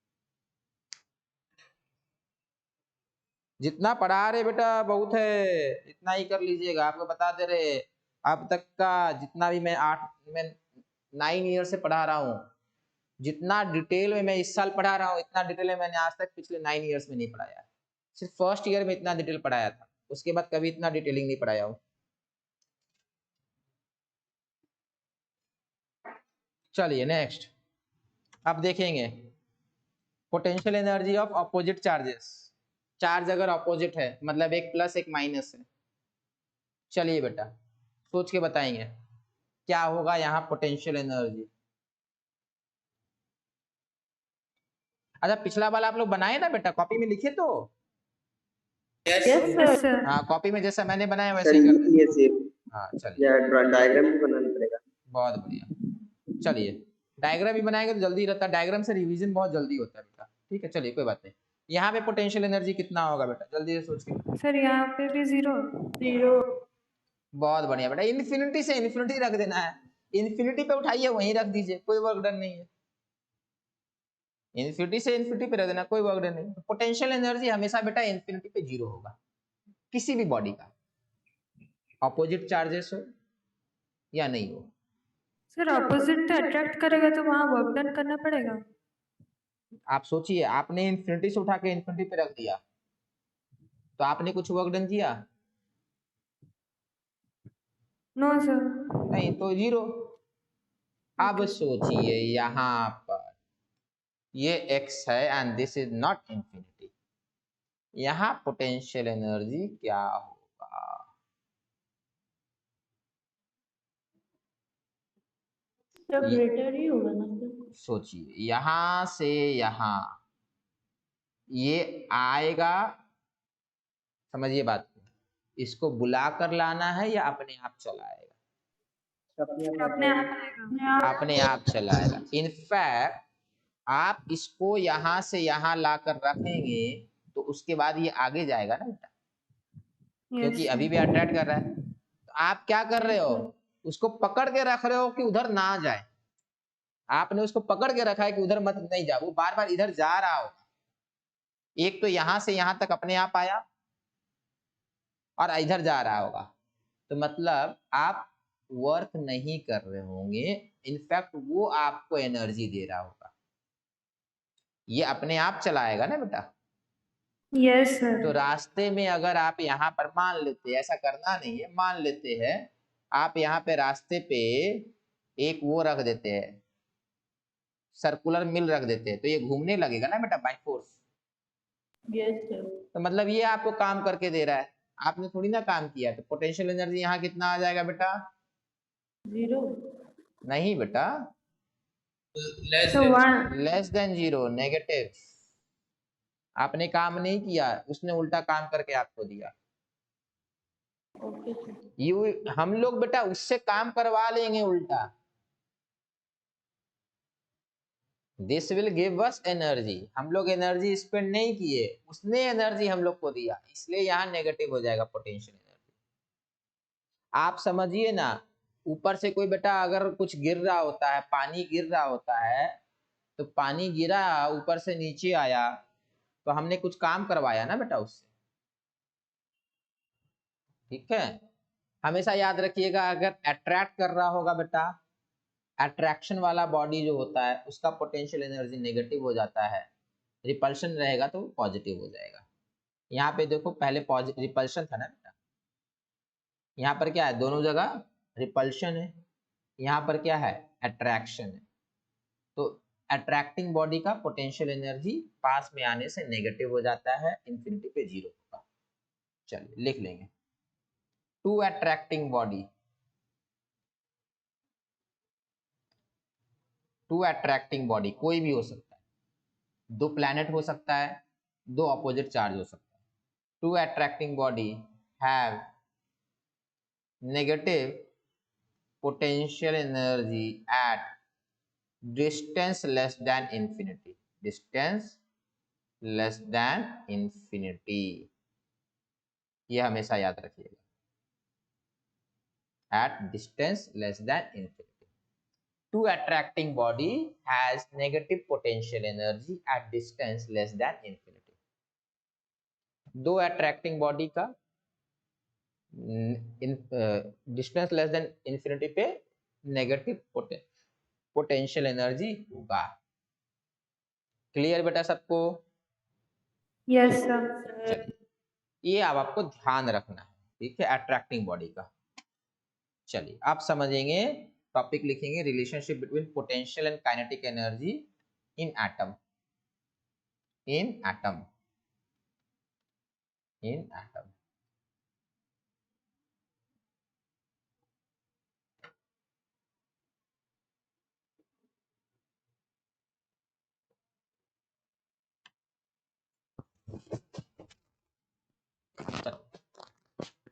जितना पढ़ा रहे बेटा बहुत है, इतना ही कर लीजिएगा। आपको बता दे रहे अब तक का जितना भी मैं 9 ईयर से पढ़ा रहा हूँ, जितना डिटेल में मैं इस साल पढ़ा रहा हूँ, इतना डिटेल में मैंने आज तक पिछले 9 ईयर्स में नहीं पढ़ाया। सिर्फ फर्स्ट ईयर में इतना डिटेल पढ़ाया था, उसके बाद कभी इतना डिटेलिंग नहीं पढ़ाया हूँ। चलिए नेक्स्ट अब देखेंगे potential energy of opposite charges. Charge अगर अपोजिट है मतलब एक प्लस एक माइनस है। चलिए बेटा सोच के बताएंगे क्या होगा यहाँ पोटेंशियल एनर्जी। अच्छा पिछला वाला आप लोग बनाए ना बेटा, कॉपी में लिखे तो? Yes, Yes, sir. sir. Yes, sir. हाँ कॉपी में जैसा मैंने बनाया वैसे सर ही कर देते। ये से हाँ चलिए या डायग्राम भी बनाना पड़ेगा। बहुत बढ़िया। चलिए डायग्राम भी बनाएंगे तो जल्दी रहता है, डायग्राम से रिवीजन बहुत जल्दी होता है बेटा। ठीक है चलिए कोई बात नहीं। यहाँ पे पोटेंशियल एनर्जी कितना होगा बेटा, जल्दी से सोच के। सर यहाँ पे भी 0. 0. बहुत बढ़िया बेटा, इन्फिनिटी से इन्फिनिटी रख देना है। इन्फिनिटी पे उठाइए वहीं रख दीजिए, कोई वर्क डन नहीं है। इन्फिनिटी से इन्फिनिटी पे रख देना, कोई वर्क डन नहीं। पोटेंशियल एनर्जी हमेशा बेटा इन्फिनिटी पे 0 होगा किसी भी बॉडी का, ऑपोजिट चार्जेस हो या नहीं हो। सर ऑपोजिट से अट्रैक्ट करेगा तो वहाँ वर्क डन करना पड़ेगा। आप सोचिए आपने इन्फिनिटी से उठा के इन्फिनिटी पे रख दिया तो आपने कुछ वर्क डन किया? No sir. नहीं तो 0। अब सोचिए यहाँ पर ये x है and this is not infinity, यहाँ पोटेंशियल एनर्जी क्या होगा? सर ग्रेटर ही होगा ना सर। सोचिए यहाँ से यहाँ ये आएगा, समझिए बात को, इसको बुला कर लाना है या अपने आप चला आएगा? अपने आप आएगा। अपने आप चला आएगा। इनफैक्ट आप इसको यहाँ से यहाँ लाकर रखेंगे तो उसके बाद ये आगे जाएगा ना बेटा, क्योंकि अभी भी अट्रैक्ट कर रहा है। तो आप क्या कर रहे हो, उसको पकड़ के रख रहे हो कि उधर ना जाए। आपने उसको पकड़ के रखा है कि उधर मत नहीं जा, वो बार बार इधर जा रहा होगा। एक तो यहां से यहां तक अपने आप आया और इधर जा रहा होगा, तो मतलब आप वर्क नहीं कर रहे होंगे, इनफैक्ट वो आपको एनर्जी दे रहा होगा। ये अपने आप चलाएगा ना बेटा। Yes sir. तो रास्ते में अगर आप यहाँ पर मान लेते हैं, ऐसा करना नहीं है, मान लेते हैं आप यहाँ पे रास्ते पे एक वो रख देते हैं, सर्कुलर मिल रख देते हैं, तो ये घूमने लगेगा ना बेटा बाय फोर्स। Yes sir. तो मतलब ये आपको काम करके दे रहा है, आपने थोड़ी ना काम किया। तो पोटेंशियल एनर्जी यहाँ कितना आ जाएगा बेटा? 0. नहीं बेटा, Less So than. 1. Less than 0, negative. आपने काम नहीं किया, उसने उल्टा काम करके आपको दिया। Okay sir. यू हम लोग बेटा उससे काम करवा लेंगे उल्टा। This will give us energy, हम लोग एनर्जी स्पेंड नहीं किए, उसने एनर्जी हम लोग को दिया, इसलिए यहाँ नेगेटिव हो जाएगा पोटेंशियल एनर्जी। आप समझिए ना, ऊपर से कोई बेटा अगर कुछ गिर रहा होता है, पानी गिर रहा होता है, तो पानी गिरा ऊपर से नीचे आया तो हमने कुछ काम करवाया ना बेटा उससे। ठीक है, हमेशा याद रखिएगा, अगर अट्रैक्ट कर रहा होगा बेटा, अट्रैक्शन वाला बॉडी जो होता है उसका पोटेंशियल एनर्जी नेगेटिव हो जाता है, रिपल्शन रहेगा तो पॉजिटिव हो जाएगा। यहाँ पे देखो पहले रिपल्शन था ना बेटा, यहाँ पर क्या है, दोनों जगह रिपल्शन है, यहाँ पर क्या है, अट्रैक्शन है। तो अट्रैक्टिंग बॉडी का पोटेंशियल एनर्जी पास में आने से नेगेटिव हो जाता है, इंफिनिटी पे 0 होगा। चलिए लिख लेंगे, two attracting body, two attracting body कोई भी हो सकता है, दो प्लैनेट हो सकता है, दो अपोजिट चार्ज हो सकता है। Two attracting body have negative potential energy at distance less than infinity, distance less than infinity. ये हमेशा याद रखिएगा। at distance less than infinity. Two attracting body has negative potential energy at distance less than infinity. दो attracting body का distance less than infinity पे negative potential energy होगा। Clear बेटा सबको? Yes sir. चलिए ये अब आपको ध्यान रखना है, ठीक है, अट्रैक्टिंग बॉडी का। चलिए आप समझेंगे, टॉपिक लिखेंगे relationship between potential and kinetic energy in atom. In atom, in atom.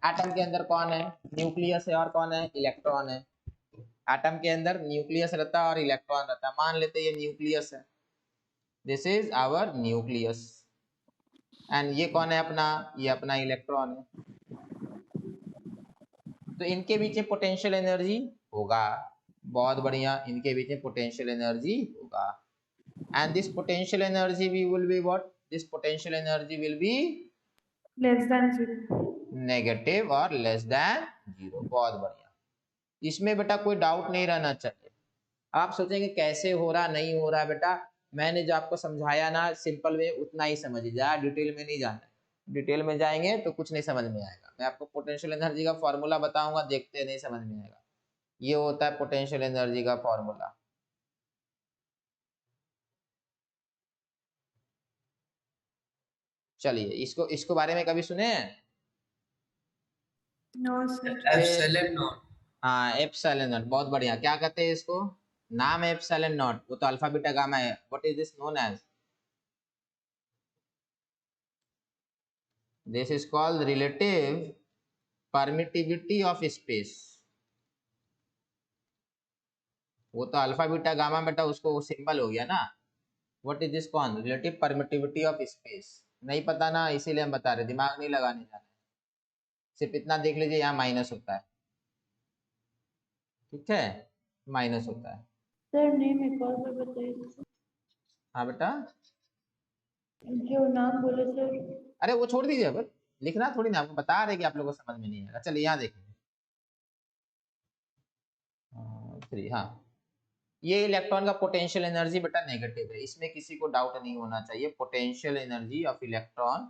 Atom के अंदर कौन है? न्यूक्लियस है, और कौन है? इलेक्ट्रॉन है। एटम के अंदर न्यूक्लियस रहता है और इलेक्ट्रॉन रहता है। मान लेते ये न्यूक्लियस है, this is our nucleus, and ये कौन है अपना? ये अपना इलेक्ट्रॉन है। तो इनके बीच में पोटेंशियल एनर्जी होगा। बहुत बढ़िया, इनके बीच में पोटेंशियल एनर्जी होगा, and this potential energy will be what? This potential energy will be less than 0। Negative और लेस देन 0। बहुत बढ़िया, इसमें बेटा कोई डाउट नहीं रहना चाहिए। आप सोचेंगे कैसे हो रहा, नहीं हो रहा। बेटा मैंने जो आपको समझाया ना सिंपल वे, उतना ही समझिए, ज़्यादा डिटेल में नहीं जाना है। डिटेल में जाएंगे तो कुछ नहीं समझ में आएगा। मैं आपको पोटेंशियल एनर्जी का फॉर्मूला बताऊंगा, देखते नहीं समझ में आएगा। ये होता है पोटेंशियल एनर्जी का फॉर्मूला। चलिए इसको इसको बारे में कभी सुने हैं? No sir. Epsilon naught. हाँ, एप्सिलॉन नॉट, बहुत बढ़िया। क्या कहते हैं इसको? नाम है एप्सिलॉन नॉट, वो तो अल्फा बीटा गामा है। What is this known as? This is called relative permittivity of space. वो तो अल्फा बीटा गामा बेटा उसको सिंबल हो गया ना। What is this con? Relative permittivity of space. नहीं पता ना, इसीलिए हम बता रहे, दिमाग नहीं लगाने जाना है। सिर्फ इतना देख लीजिए, यहाँ माइनस होता है, ठीक है, माइनस होता है। सर नेम एक और बार बताइए। हाँ बेटा, जो नाम बोले सर। अरे वो छोड़ दीजिए, अब लिखना थोड़ी ना, आपको बता रहे कि आप लोगों को समझ में नहीं आएगा। चलिए यहाँ देखेंगे 3। हाँ, ये इलेक्ट्रॉन का पोटेंशियल एनर्जी बेटा नेगेटिव है, इसमें किसी को डाउट नहीं होना चाहिए। Potential energy of electron,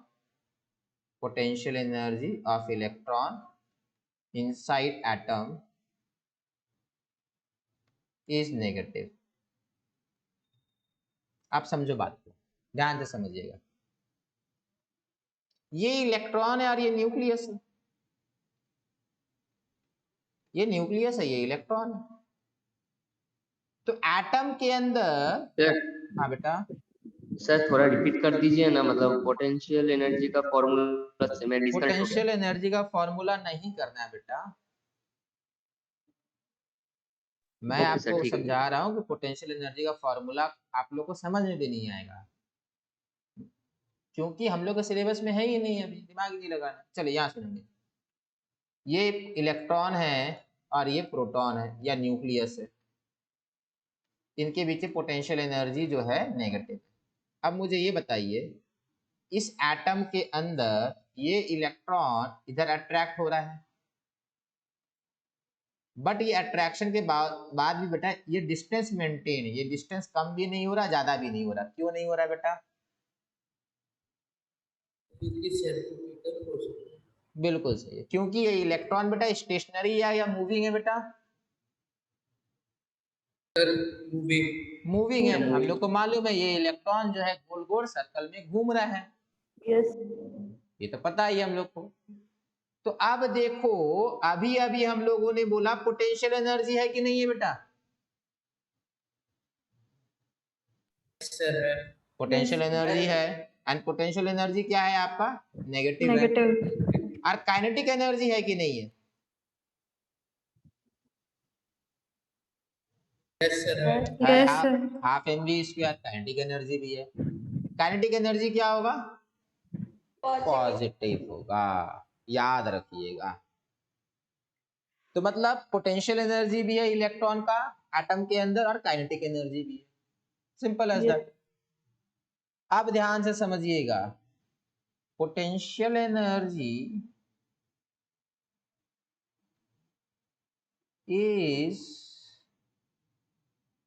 potential energy of electron inside atom is negative. आप समझो बात को, ध्यान से समझिएगा। ये इलेक्ट्रॉन है और ये न्यूक्लियस है। ये न्यूक्लियस है, ये इलेक्ट्रॉन है। तो एटम के अंदर, हाँ बेटा, सर थोड़ा रिपीट कर दीजिए ना, मतलब पोटेंशियल एनर्जी का फॉर्मूला से मैं डिस्कनेक्ट हो गया। पोटेंशियल एनर्जी का फॉर्मूला नहीं करना है बेटा, मैं ओके सर, आपको ठीक है। समझा रहा हूँ कि पोटेंशियल एनर्जी का फॉर्मूला आप लोग को समझ में भी नहीं आएगा, क्योंकि हम लोग के सिलेबस में है ही नहीं, अभी दिमाग ही नहीं लगाना। चलिए यहाँ सुनेंगे। ये इलेक्ट्रॉन है और ये प्रोटॉन है या न्यूक्लियस है, इनके बीच पोटेंशियल एनर्जी जो है नेगेटिव है। अब मुझे ये बताइए, इस एटम के अंदर ये इलेक्ट्रॉन इधर अट्रैक्ट हो रहा है, बट ये अट्रैक्शन के बाद भी बेटा ये डिस्टेंस मेंटेन है। ये डिस्टेंस कम भी नहीं हो रहा, ज्यादा भी नहीं हो रहा। क्यों नहीं हो रहा बेटा? बिल्कुल सही है, क्योंकि ये इलेक्ट्रॉन बेटा स्टेशनरी है या मूविंग है बेटा? मूविंग है। हम लोग को मालूम है ये इलेक्ट्रॉन जो है गोल गोल सर्कल में घूम रहा है, यस। ये तो पता ही हम लोग को। तो अब देखो, अभी अभी हम लोगों ने बोला पोटेंशियल एनर्जी है कि नहीं है बेटा? पोटेंशियल एनर्जी है, एंड पोटेंशियल एनर्जी क्या है आपका? नेगेटिव है। नेगेटिव। और काइनेटिक एनर्जी है कि नहीं है? Yes sir. Half mv square kinetic energy भी है। काइनेटिक एनर्जी क्या होगा? पॉजिटिव होगा, याद रखिएगा। तो मतलब पोटेंशियल एनर्जी भी है इलेक्ट्रॉन का एटम के अंदर और काइनेटिक एनर्जी भी है, सिंपल एज Yes. दैट। अब ध्यान से समझिएगा, potential energy is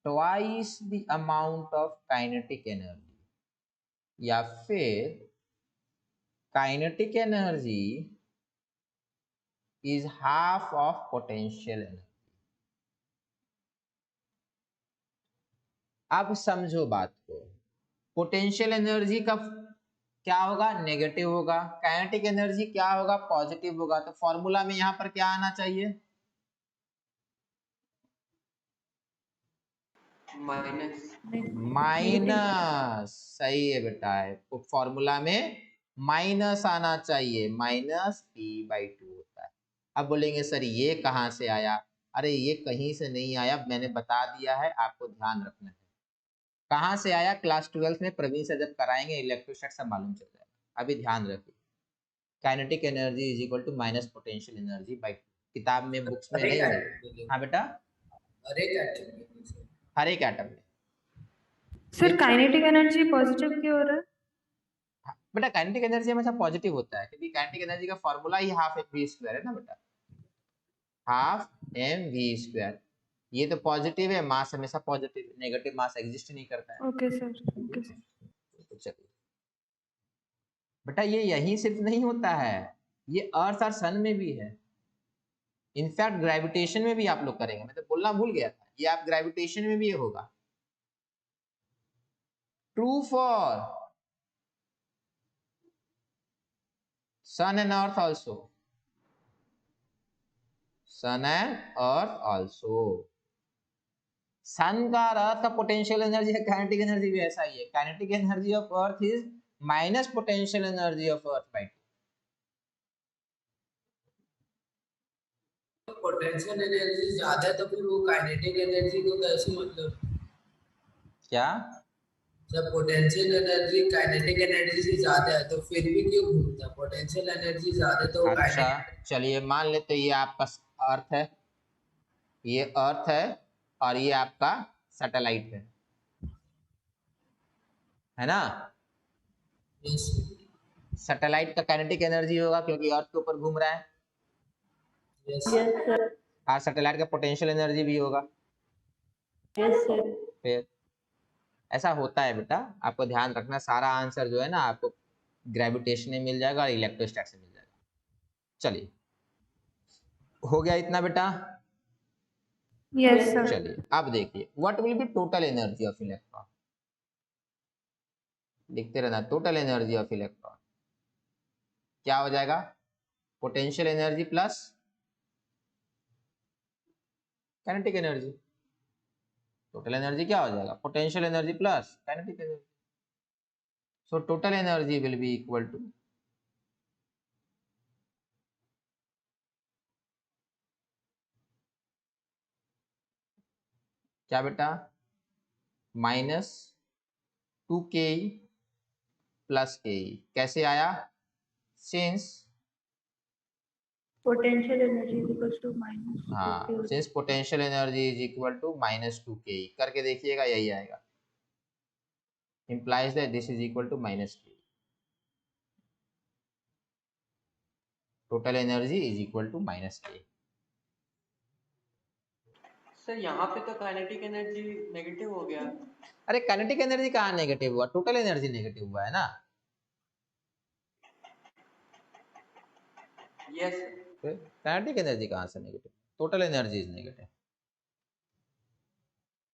twice the amount of kinetic energy, या फिर kinetic energy is half of potential energy। अब समझो बात को, पोटेंशियल एनर्जी का क्या होगा, नेगेटिव होगा, काइनेटिक एनर्जी क्या होगा, पॉजिटिव होगा। तो फॉर्मूला में यहां पर क्या आना चाहिए, माइनस। माइनस। सही है बेटा, है फॉर्मूला में माइनस आना चाहिए, -p/2 होता है। अब बोलेंगे सर ये कहाँ से आया, अरे ये कहीं से नहीं आया, मैंने बता दिया है, आपको ध्यान रखना है। कहाँ से आया, क्लास 12 में प्रवीण से जब कराएंगे इलेक्ट्रोस्टैटिक्स सब मालूम चल जाएगा। अभी ध्यान रखिए, kinetic energy is equal to minus potential energy by, किताब में बुक्स में नहीं है। हाँ बेटा, हर एक एटम में। सर काइनेटिक एनर्जी पॉजिटिव क्यों हो रहा है? बेटा काइनेटिक एनर्जी हमेशा पॉजिटिव होता है, क्योंकि काइनेटिक एनर्जी का फॉर्मूला ही हाफ एम वी स्क्वायर है ना बेटा, हाफ एम वी स्क्वायर। ये तो पॉजिटिव है, मास हमेशा पॉजिटिव, नेगेटिव मास एग्जिस्ट नहीं करता है। Okay sir, okay sir. तो चलिए बेटा, ये यही सिर्फ नहीं होता है, ये अर्थ और सन में भी है। इनफैक्ट ग्रेविटेशन में भी आप लोग करेंगे, मैं तो बोलना भूल गया था, ये आप ग्रेविटेशन में भी ये होगा। True for sun and earth also, sun and earth also. Sun का और अर्थ का पोटेंशियल एनर्जी है, काइनेटिक एनर्जी भी ऐसा ही है। Kinetic energy of earth is minus potential energy of earth by 2। Potential energy ज्यादा है तो फिर वो काइनेटिक एनर्जी को कैसे, मतलब क्या, जब पोटेंशियल एनर्जी काइनेटिक एनर्जी से ज्यादा है तो फिर भी क्यों घूमता है? पोटेंशियल एनर्जी ज्यादा तो अच्छा चलिए मान लेते ये आपका अर्थ है, ये अर्थ है और ये आपका सैटेलाइट है ना। यस सैटेलाइट का काइनेटिक एनर्जी होगा क्योंकि अर्थ के ऊपर घूम रहा है, यस Yes, sir. और सैटेलाइट का पोटेंशियल एनर्जी भी होगा। Yes, sir. फिर ऐसा होता है बेटा, आपको ध्यान रखना, सारा आंसर जो है ना आपको ग्रेविटेशन में मिल जाएगा और इलेक्ट्रोस्टैटिक्स से मिल जाएगा। चलिए हो गया इतना बेटा। Yes sir. चलिए अब देखिए, what will be total energy of electron, लिखते रहना, टोटल एनर्जी ऑफ इलेक्ट्रॉन क्या हो जाएगा, potential energy plus kinetic energy. Total energy क्या हो जाएगा, potential energy plus kinetic energy. So total energy will be equal to क्या बेटा, -2ke प्लस ke। कैसे आया, since Potential energy is equals to minus. हाँ, since potential energy is equal to -2ke, करके देखिएगा यही आएगा, implies that this is equal to -k, total energy is equal to -k। Sir यहाँ पे तो काइनेटिक एनर्जी नेगेटिव हो गया। अरे काइनेटिक एनर्जी कहाँ नेगेटिव हुआ, टोटल एनर्जी नेगेटिव हुआ है ना। यस काइनेटिक एनर्जी कहाँ से negative, total energy is negative.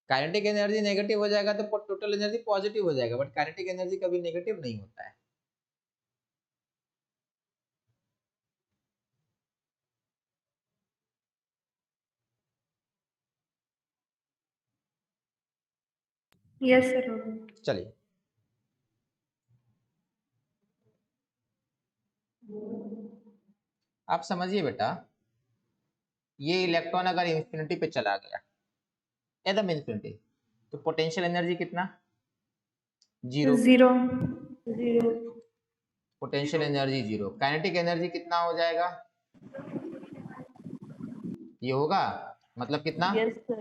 Kinetic energy negative हो जाएगा तो टोटल एनर्जी पॉजिटिव हो जाएगा, बट काइनेटिक एनर्जी कभी नेगेटिव नहीं होता है। Yes sir. चलिए आप समझिए बेटा, ये इलेक्ट्रॉन अगर इंफिनिटी पे चला गया, एकदम इंफिनिटी, तो पोटेंशियल एनर्जी कितना, zero. Zero. Zero. Potential energy zero. Kinetic energy कितना हो जाएगा, ये होगा मतलब कितना? Yes, sir.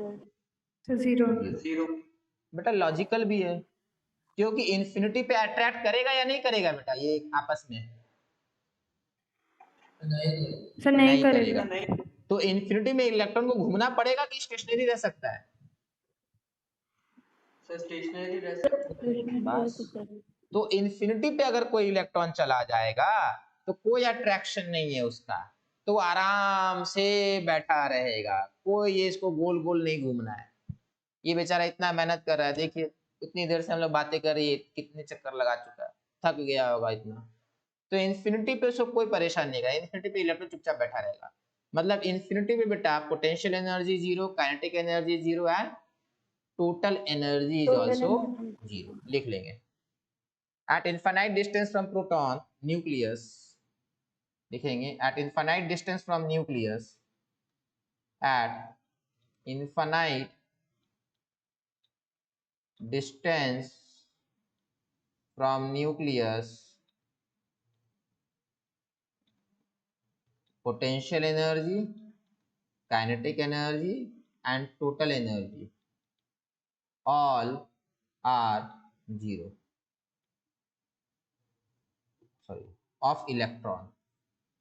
तो 0 0 बेटा लॉजिकल भी है, क्योंकि इन्फिनिटी पे अट्रैक्ट करेगा या नहीं करेगा बेटा ये आपस में? नहीं सर नहीं करेगा। नहीं तो इन्फिनिटी में इलेक्ट्रॉन को घूमना पड़ेगा कि स्टेशनरी रह सकता है? सर स्टेशनरी रह सकता है। Stationary बस। है तो sir. तो इन्फिनिटी पे अगर कोई इलेक्ट्रॉन चला जाएगा तो कोई अट्रैक्शन नहीं है उसका, तो वो आराम से बैठा रहेगा, कोई ये इसको गोल गोल नहीं घूमना है। ये बेचारा इतना मेहनत कर रहा है, देखिए इतनी देर से हम लोग बातें कर रही है, कितने चक्कर लगा चुका है, थक गया होगा इतना। तो इन्फिनिटी पे उसको कोई परेशान नहीं रहेगा, इन्फिनिटी पे इलेक्ट्रॉन चुपचाप बैठा रहेगा। मतलब इन्फिनिटी पे बेटा potential energy 0, kinetic energy 0 and total energy is Total also energy. 0 लिख लेंगे। At infinite distance from proton nucleus, लिखेंगे at infinite distance from nucleus, at infinite distance from nucleus, potential energy, kinetic energy and total energy all are 0, sorry, of electron,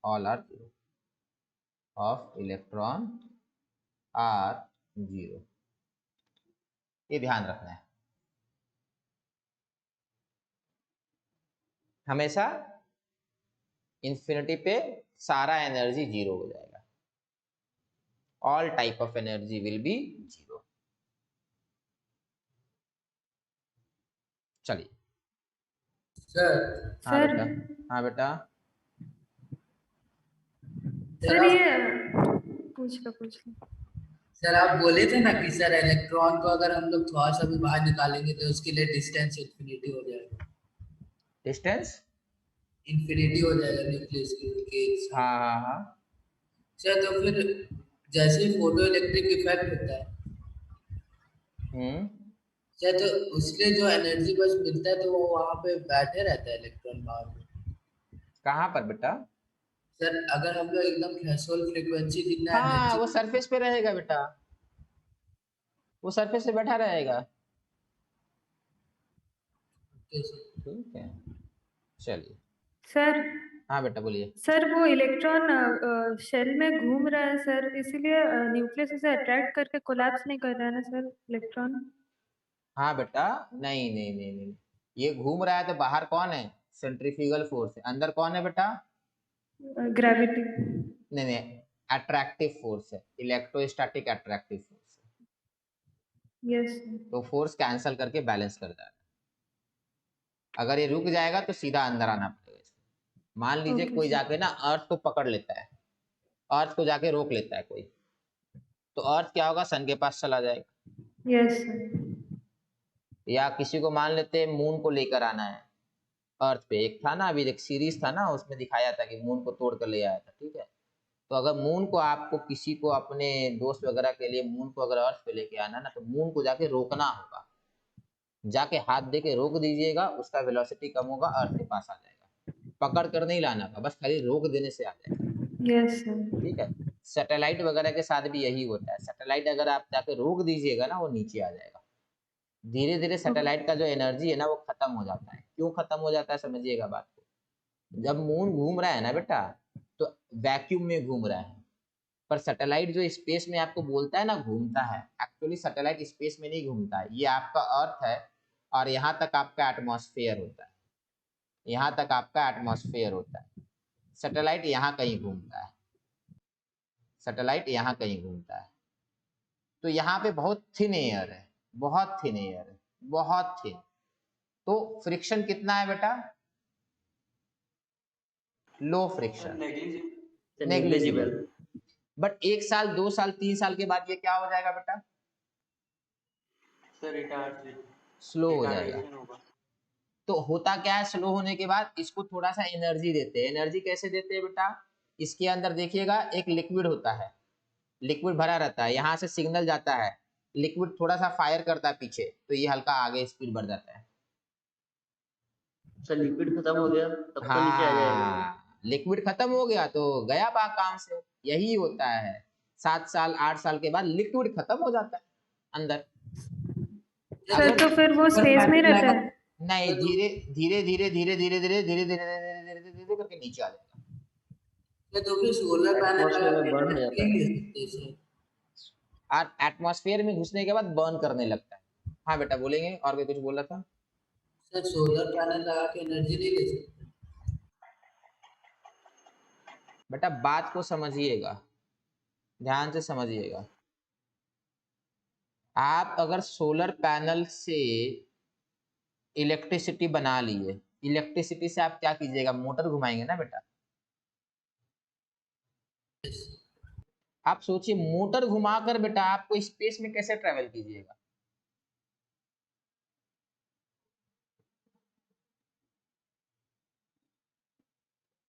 all are 0, of electron are 0, ये ध्यान रखना है हमेशा। Infinity पे सारा energy 0 हो जाएगा, all type of energy will B 0। चलिए सर हाँ सर बेटा, हाँ बेटा सर ये पूछ लो। सर आप बोले थे ना कि सर इलेक्ट्रॉन को अगर हम लोग थोड़ा सा भी बाहर निकालेंगे तो उसके लिए डिस्टेंस इन्फिनिटी हो जाएगा, डिस्टेंस, इन्फिनिटी हो जाएगा न्यूक्लियस के साथ। हाँ हाँ हाँ सर तो फिर जैसे ही फोटो इलेक्ट्रिक इफेक्ट होता है सर, तो उसके जो एनर्जी बस मिलता है तो वो वहां पे बैठे रहता है इलेक्ट्रॉन बाहर में। कहाँ पर बेटा? सर अगर हम लोग एकदम थ्रेशोल्ड फ्रीक्वेंसी जितना हाँ एनर्जी, वो सरफेस पे रहेगा बेटा, वो सरफेस पे बैठा रहेगा। ठीक है चलिए। सर हाँ बेटा बोलिए। सर वो इलेक्ट्रॉन शेल में घूम रहा है सर, इसीलिए न्यूक्लियस उसे अट्रैक्ट करके कोलैप्स नहीं कर रहा है ना सर इलेक्ट्रॉन? हाँ बेटा, नहीं नहीं नहीं नहीं, ये घूम रहा है तो बाहर कौन है? सेंट्रीफ्यूगल फोर्स है। अंदर कौन है बेटा? ग्रेविटी। नहीं नहीं, अट्रैक्टिव फोर्स है, इलेक्ट्रोस्टैटिक अट्रैक्टिव फोर्स है। यस तो फोर्स कैंसल करके बैलेंस कर जाएगा। अगर ये रुक जाएगा तो सीधा अंदर आना पड़ेगा इसको। मान लीजिए Okay, कोई sir. जाके ना अर्थ को पकड़ लेता है, अर्थ को जाके रोक लेता है कोई, तो अर्थ क्या होगा? सन के पास चला जाएगा। यस या किसी को मान लेते हैं मून को लेकर आना है अर्थ पे, एक था ना अभी एक सीरीज था ना उसमें दिखाया था कि मून को तोड़ कर ले आया था, ठीक है। तो अगर मून को आपको किसी को अपने दोस्त वगैरह के लिए मून को अगर अर्थ पे लेके आना ना, तो मून को जाके रोकना होगा, जाके हाथ दे के रोक दीजिएगा, उसका वेलोसिटी कम होगा, अर्थ के पास आ जाएगा। पकड़ कर नहीं लाना था, बस खाली रोक देने से आ जाएगा। यस ठीक है, सैटेलाइट वगैरह के साथ भी यही होता है। सैटेलाइट अगर आप जाके रोक दीजिएगा ना, वो नीचे आ जाएगा। धीरे धीरे सैटेलाइट का जो एनर्जी है ना वो खत्म हो जाता है। क्यों खत्म हो जाता है समझिएगा बात को। जब मून घूम रहा है ना बेटा, तो वैक्यूम में घूम रहा है, पर सैटेलाइट जो स्पेस में आपको बोलता है ना घूमता है, एक्चुअली सैटेलाइट स्पेस में नहीं घूमता है। ये आपका अर्थ है और यहाँ तक आपका एटमॉस्फेयर होता है, यहाँ तक आपका एटमॉस्फेयर होता है। सैटेलाइट यहाँ कहीं घूमता है, सैटेलाइट यहाँ कहीं घूमता है। तो यहाँ पे बहुत थिन एयर है, बहुत थिन एयर है, बहुत थिन। तो फ्रिक्शन कितना है बेटा? लो फ्रिक्शन, नेग्लिजिबल। बट 1 साल 2 साल 3 साल के बाद ये क्या हो जाएगा बेटा? सर स्लो हो जाएगा। तो होता क्या है, स्लो होने के बाद इसको थोड़ा सा एनर्जी देते हैं। एनर्जी कैसे देते हैं बेटा? इसके अंदर देखिएगा एक लिक्विड होता है, लिक्विड भरा रहता है, यहाँ से सिग्नल जाता है, लिक्विड थोड़ा सा फायर करता है पीछे, तो ये हल्का आगे स्पीड बढ़ जाता है। सर लिक्विड खत्म हो गया तब तो नीचे आ जाएगा। हाँ, लिक्विड खत्म हो गया तो गया बा काम से। यही होता है 7 साल 8 साल के बाद लिक्विड खत्म हो जाता है अंदर। सर तो फिर वो स्पेस में ही रहता है? नहीं, धीरे धीरे धीरे धीरे धीरे धीरे धीरे धीरे धीरे धीरे धीरे करके नीचे आ जाएगा। तो फिर सोलर पैनल Atmosphere में burn हो जाता है। और एटमॉस्फेयर में घुसने के बाद बर्न करने लगता है। हाँ बेटा बोलेंगे, और कोई कुछ बोला था? सर सोलर पैनल लगा के एनर्जी नहीं ले सकते? बेटा बात को समझिएगा, ध्यान से समझिएगा। आप अगर सोलर पैनल से इलेक्ट्रिसिटी बना लिए, इलेक्ट्रिसिटी से आप क्या कीजिएगा? मोटर घुमाएंगे ना बेटा। आप सोचिए, मोटर घुमाकर बेटा आपको स्पेस में कैसे ट्रेवल कीजिएगा?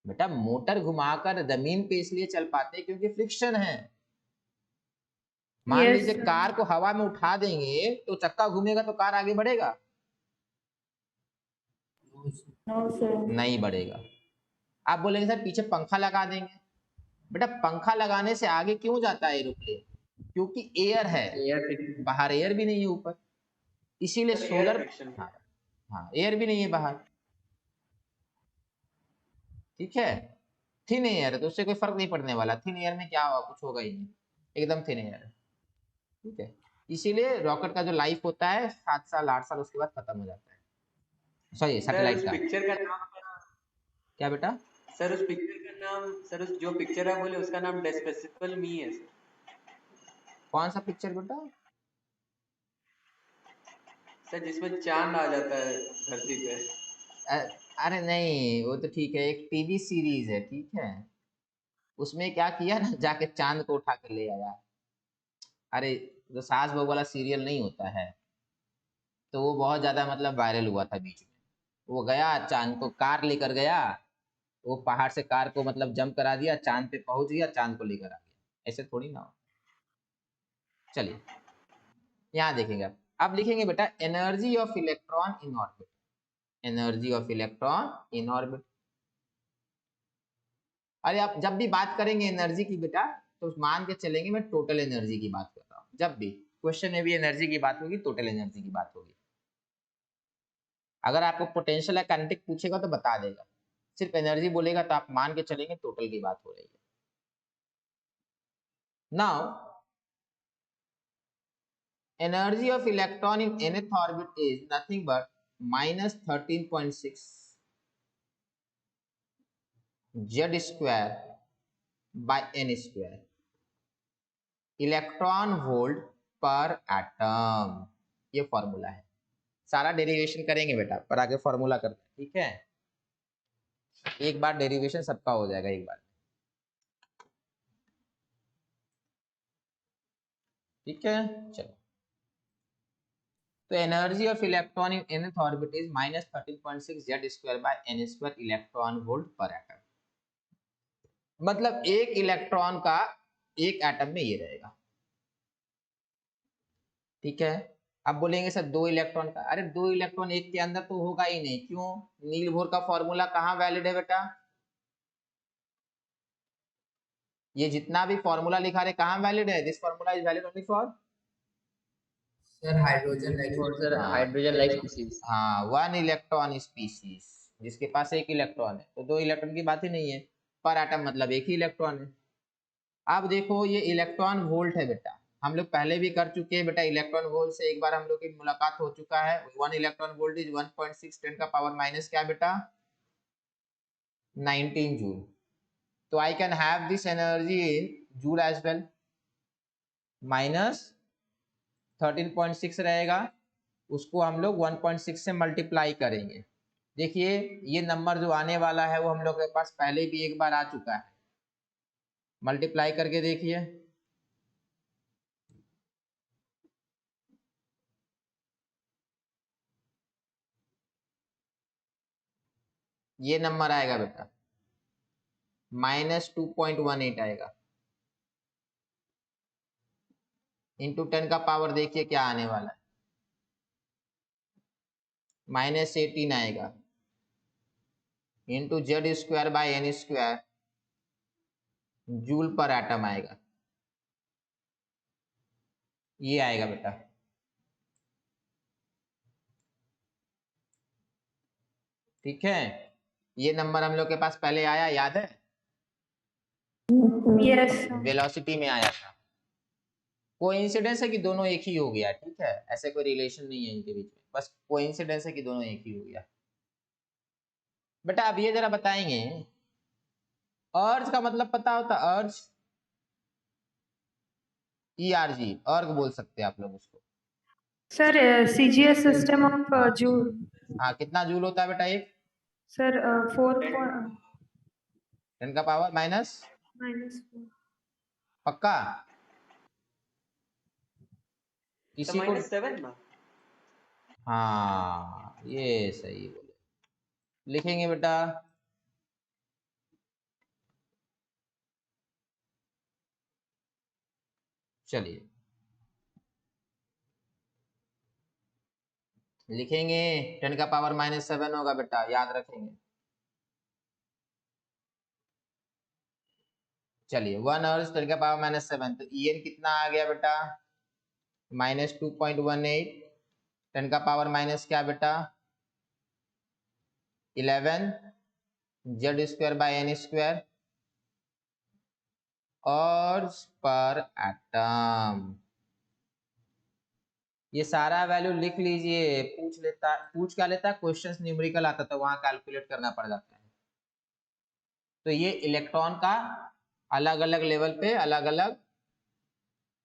बेटा मोटर घुमाकर जमीन पे इसलिए चल पाते हैं क्योंकि फ्रिक्शन है। मान Yes, लीजिए sir. कार को हवा में उठा देंगे तो चक्का घूमेगा तो कार आगे बढ़ेगा? No, sir. नहीं बढ़ेगा। आप बोलेंगे सर पीछे पंखा लगा देंगे। बेटा पंखा लगाने से आगे क्यों जाता है एरोप्लेन? क्योंकि एयर है, एयर बाहर एयर भी नहीं है ऊपर, इसीलिए Sir, air सोलर। friction. हाँ एयर भी नहीं है बाहर, ठीक है। थिन एयर है तो उससे कोई फर्क नहीं पड़ने वाला। थिन एयर में क्या होगा? कुछ होगा ही नहीं, एकदम थिन एयर है, ठीक है। इसीलिए रॉकेट का जो लाइफ होता है 7 साल 8 साल, उसके बाद खत्म हो जाता है। सॉरी सर सैटेलाइट उस का। पिक्चर का नाम क्या बेटा? सर उस पिक्चर का नाम, सर उस जो पिक्चर है बोले उसका नाम डेस्पेसिबल मी है सर। कौन सा पिक्चर बेटा? सर जिसमें चांद आ जाता है धरती पे। अरे नहीं, वो तो ठीक है, एक टीवी सीरीज है, ठीक है। उसमें क्या किया ना, जाके चांद को उठा के ले आया। अरे जो सास बहू वाला सीरियल नहीं होता है, तो वो बहुत ज्यादा मतलब वायरल हुआ था बीच में। वो गया चांद को, कार लेकर गया, वो पहाड़ से कार को मतलब जंप करा दिया, चांद पे पहुंच गया, चांद को लेकर आ गया। ऐसे थोड़ी ना हो। चलिए यहाँ देखेंगे आप। अब लिखेंगे बेटा energy of electron in orbit. Energy of electron in orbit. अरे आप जब भी बात करेंगे एनर्जी की बेटा, तो मान के चलेंगे मैं टोटल एनर्जी की बात कर रहा हूँ। जब भी क्वेश्चन में भी एनर्जी की बात होगी, टोटल एनर्जी की बात होगी। अगर आपको पोटेंशियल या काइनेटिक पूछेगा तो बता देगा, सिर्फ एनर्जी बोलेगा तो आप मान के चलेंगे टोटल की बात हो रही है। Now energy of electron in nth orbit is nothing but minus 13.6 z square by n square electron volt per atom. ये फॉर्मूला है। सारा डेरिवेशन करेंगे बेटा, पर आगे फॉर्मूला करते हैं, ठीक है। एक बार डेरिवेशन सबका हो जाएगा एक बार, ठीक है। चलो, तो energy of electron in nth orbit is minus 13.6 z square by n square electron volt per atom. मतलब एक इलेक्ट्रॉन का एक एटम में ये रहेगा, ठीक है। अब बोलेंगे सर 2 इलेक्ट्रॉन का, अरे 2 इलेक्ट्रॉन एक के अंदर तो होगा ही नहीं। क्यों? नील बोर का फॉर्मूला कहाँ वैलिड है बेटा? ये जितना भी फॉर्मूला लिखा रहे कहाँ वैलिड है? This formula is valid only for sir hydrogen sir hydrogen like species. हाँ, 1 इलेक्ट्रॉन स्पीशीज, जिसके पास 1 इलेक्ट्रॉन है। तो 2 इलेक्ट्रॉन की बात ही नहीं है, पर एटम मतलब एक ही इलेक्ट्रॉन है। अब देखो ये इलेक्ट्रॉन वोल्ट है बेटा, हम लोग पहले भी कर चुके हैं बेटा। इलेक्ट्रॉन वोल्ट से एक बार हम लोग की मुलाकात हो चुका है। 1 इलेक्ट्रॉन वोल्ट इज 1.6 10 का पावर माइनस क्या बेटा? 19 जूल। तो I can have this energy in joule as well. Minus 13.6 रहेगा, उसको हम लोग 1.6 से मल्टीप्लाई करेंगे। देखिए ये नंबर जो आने वाला है वो हम लोग के पास पहले भी एक बार आ चुका है। मल्टीप्लाई करके देखिए, ये नंबर आएगा बेटा माइनस 2.18 आएगा। इंटू 10 का पावर देखिए क्या आने वाला है, माइनस 18 आएगा। Into Z square by N square joule per atom आएगा। ये आएगा बेटा। ठीक है, ये नंबर हम लोग के पास पहले आया, याद है? यस वेलोसिटी में आया था। कोइंसिडेंस है कि दोनों एक ही हो गया, ठीक है, ऐसे कोई रिलेशन नहीं है इनके बीच में, बस कोइंसिडेंस है कि दोनों एक ही हो गया। बेटा अब ये जरा बताएंगे, अर्ज का मतलब पता होता? अर्ज, ERG, अर्ग बोल सकते हैं आप लोग उसको। Sir CGS system of joule. हाँ, कितना जूल होता है बेटा एक? सर 4 10 का पावर माइनस, -4। पक्का? तो किसी को? -7 ना। हाँ, ये सही बोले। लिखेंगे बेटा, चलिए लिखेंगे 10 का पावर -7 होगा बेटा, याद रखेंगे। चलिए 1 अर्ज 10 का पावर -7, तो EN कितना आ गया बेटा? -2.18, 10 का पावर माइनस क्या बेटा? 11 Z² / N², अर्ज पर एटम। ये सारा वैल्यू लिख लीजिए। पूछ क्या लेता? क्वेश्चंस न्यूमेरिकल आता था, वहां कैलकुलेट करना पड़ जाता है। तो ये इलेक्ट्रॉन का अलग अलग लेवल पे अलग अलग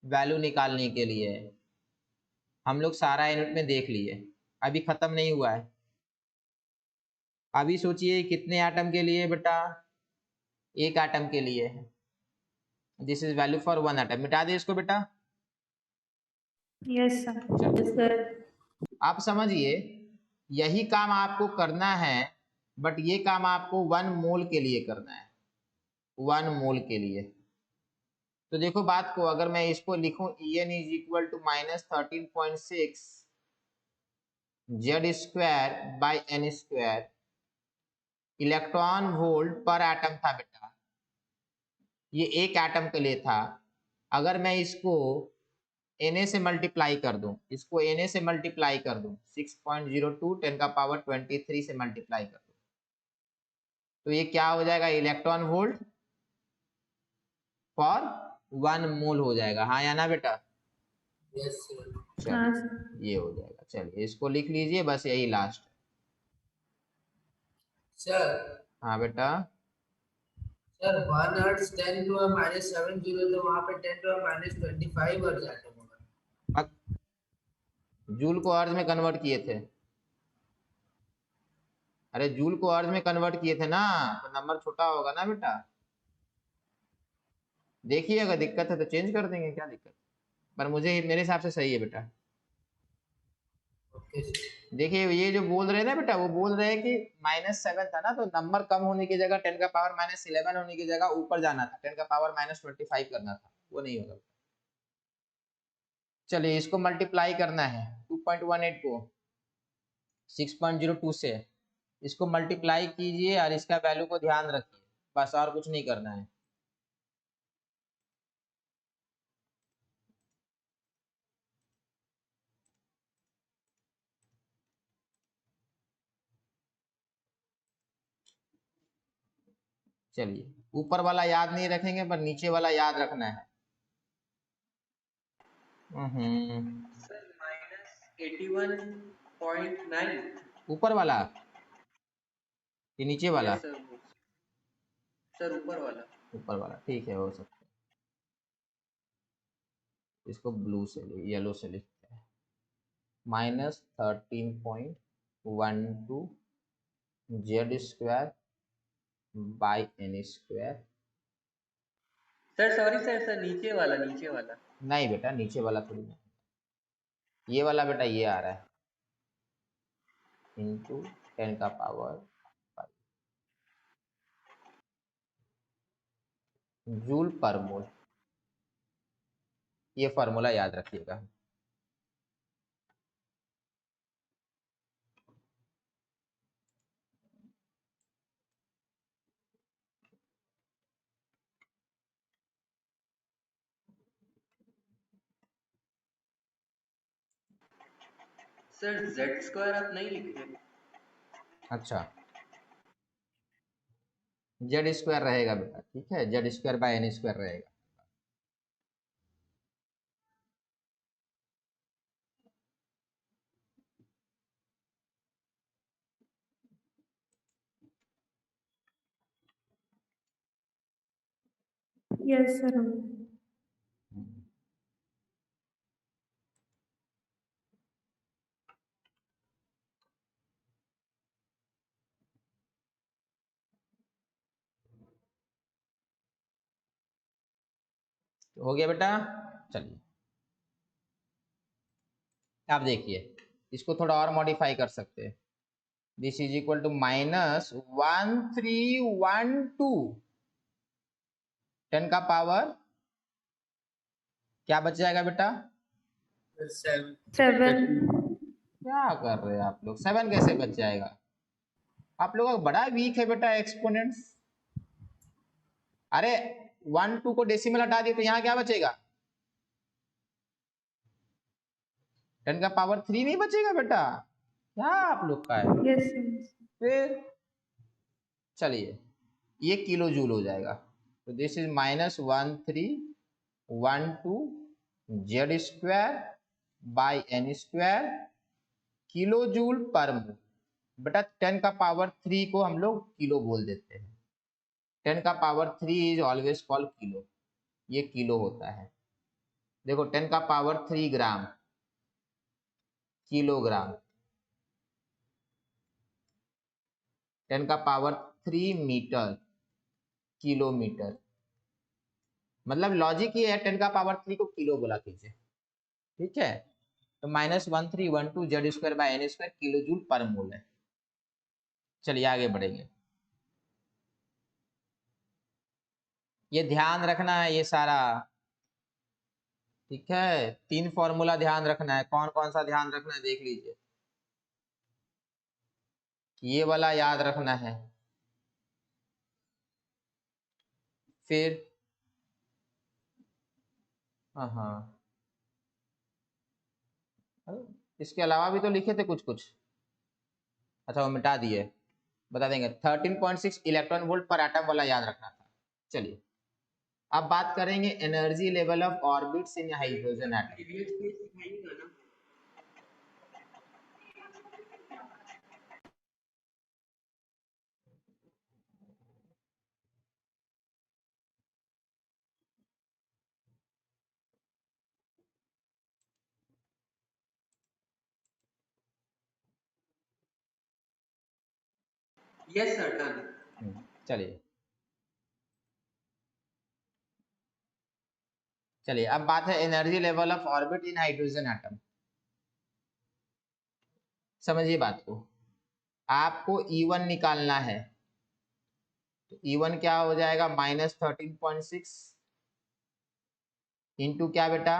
वैल्यू निकालने के लिए है। हम लोग सारा यूनिट में देख लिए, अभी खत्म नहीं हुआ है। अभी सोचिए कितने एटम के लिए बेटा? एक एटम के लिए है। This is value for 1 atom. मिटा दे इसको बेटा। Yes sir. चलो सर आप समझिए, यही काम आपको करना है, बट ये काम आपको 1 मोल के लिए करना है, 1 मोल के लिए। तो देखो बात को, अगर मैं इसको लिखूं EN is equal to -13.6 Z² / N², electron volt per atom था बेटा, ये एक एटम के लिए था। अगर मैं इसको Na से मल्टीप्लाई कर दूं, इसको Na से मल्टीप्लाई कर दूं, 6.02 10 का पावर 23 से मल्टीप्लाई कर दूं, तो ये क्या हो जाएगा? इलेक्ट्रॉन वोल्ट फॉर 1 मोल हो जाएगा। हाँ या ना बेटा? Yes sir. हाँ चलिए सर। ये हो जाएगा। चलिए इसको लिख लीजिए, बस यही लास्ट। सर हाँ बेटा, सर 1 हर्ट्ज 10 टू -7 जूल, तो वहां पे 10 टू -25 हर्ट्ज एटम होगा। अब जूल को अर्ज में कन्वर्ट किए थे। अरे जूल को अर्ज में कन्वर्ट किए थे ना, तो नंबर छोटा होगा ना बेटा। देखिए अगर दिक्कत है तो चेंज कर देंगे, क्या दिक्कत? पर मेरे हिसाब से सही है बेटा। Okay sir. देखिए ये जो बोल रहे हैं ना बेटा, वो बोल रहे हैं कि -7 था ना, तो नंबर कम होने की जगह 10 का पावर -11 होने की जगह ऊपर जाना था, 10 का पावर -25 करना था, वो नहीं होगा। चलिए इसको मल्टीप्लाई करना है, 2.18 को 6.02 से, इसको मल्टीप्लाई कीजिए और इसका वैल्यू को ध्यान रखिए, बस और कुछ नहीं करना है। चलिए ऊपर वाला याद नहीं रखेंगे, पर नीचे वाला याद रखना है। सर -81.9। ऊपर वाला कि नीचे वाला? यस सर, सर ऊपर वाला। ऊपर वाला ठीक है, हो सकता है। इसको ब्लू से येलो से लिखते हैं, -13.12 Z² / N²। Sir sorry sir, नीचे वाला, नीचे वाला। नहीं बेटा, नीचे वाला थोड़ी ना, ये वाला बेटा, ये आ रहा है इंटू 10 का पावर 5 जूल पर मोल। ये फॉर्मूला याद रखिएगा। सर जेड स्क्वायर आप नहीं लिख रहे? अच्छा, जेड स्क्वायर रहेगा बेटा, ठीक है, Z square by N square रहेगा। Yes sir. हो गया बेटा। चलिए आप देखिए, इसको थोड़ा और मॉडिफाई कर सकते हैं। दिस इज इक्वल टू -1312 10 का पावर क्या बच जाएगा बेटा? 7। क्या कर रहे हैं आप लोग, 7 कैसे बच जाएगा? आप लोगों का बड़ा वीक है बेटा एक्सपोनेंट्स। अरे 1 2 को डेसिमल हटा दिए तो यहाँ क्या बचेगा? 10 का पावर 3 नहीं बचेगा बेटा? क्या आप लोग का है? यस। फिर चलिए ये किलो जूल हो जाएगा। तो this is -1312 Z square by N square kilo joule per mole. बेटा 10 का पावर 3 को हम लोग किलो बोल देते हैं। 10 का power 3 is always called kilo, ये किलो होता है। देखो 10 का पावर 3 ग्राम किलोग्राम, 10 का पावर 3 मीटर किलोमीटर। मतलब लॉजिक ये है, 10 का पावर 3 को किलो बोला कीजिए, ठीक है। तो -1312 Z square by N square kilo joule per mole है। चलिए आगे बढ़ेंगे। ये ध्यान रखना है ये सारा, ठीक है। 3 फॉर्मूला ध्यान रखना है। कौन कौन सा ध्यान रखना है देख लीजिए। ये वाला याद रखना है। फिर हाँ, इसके अलावा भी तो लिखे थे कुछ कुछ। अच्छा वो मिटा दिए, बता देंगे। 13.6 इलेक्ट्रॉन वोल्ट पर एटम वाला याद रखना था। चलिए अब बात करेंगे energy level of orbits in hydrogen atom. Previous page दिखाएगा ना? Yes sir, done. चलिए चलिए अब बात है energy level of orbit in hydrogen atom. समझिए बात को, आपको E1 निकालना है। तो E1 क्या हो जाएगा? -13.6 इंटू क्या बेटा?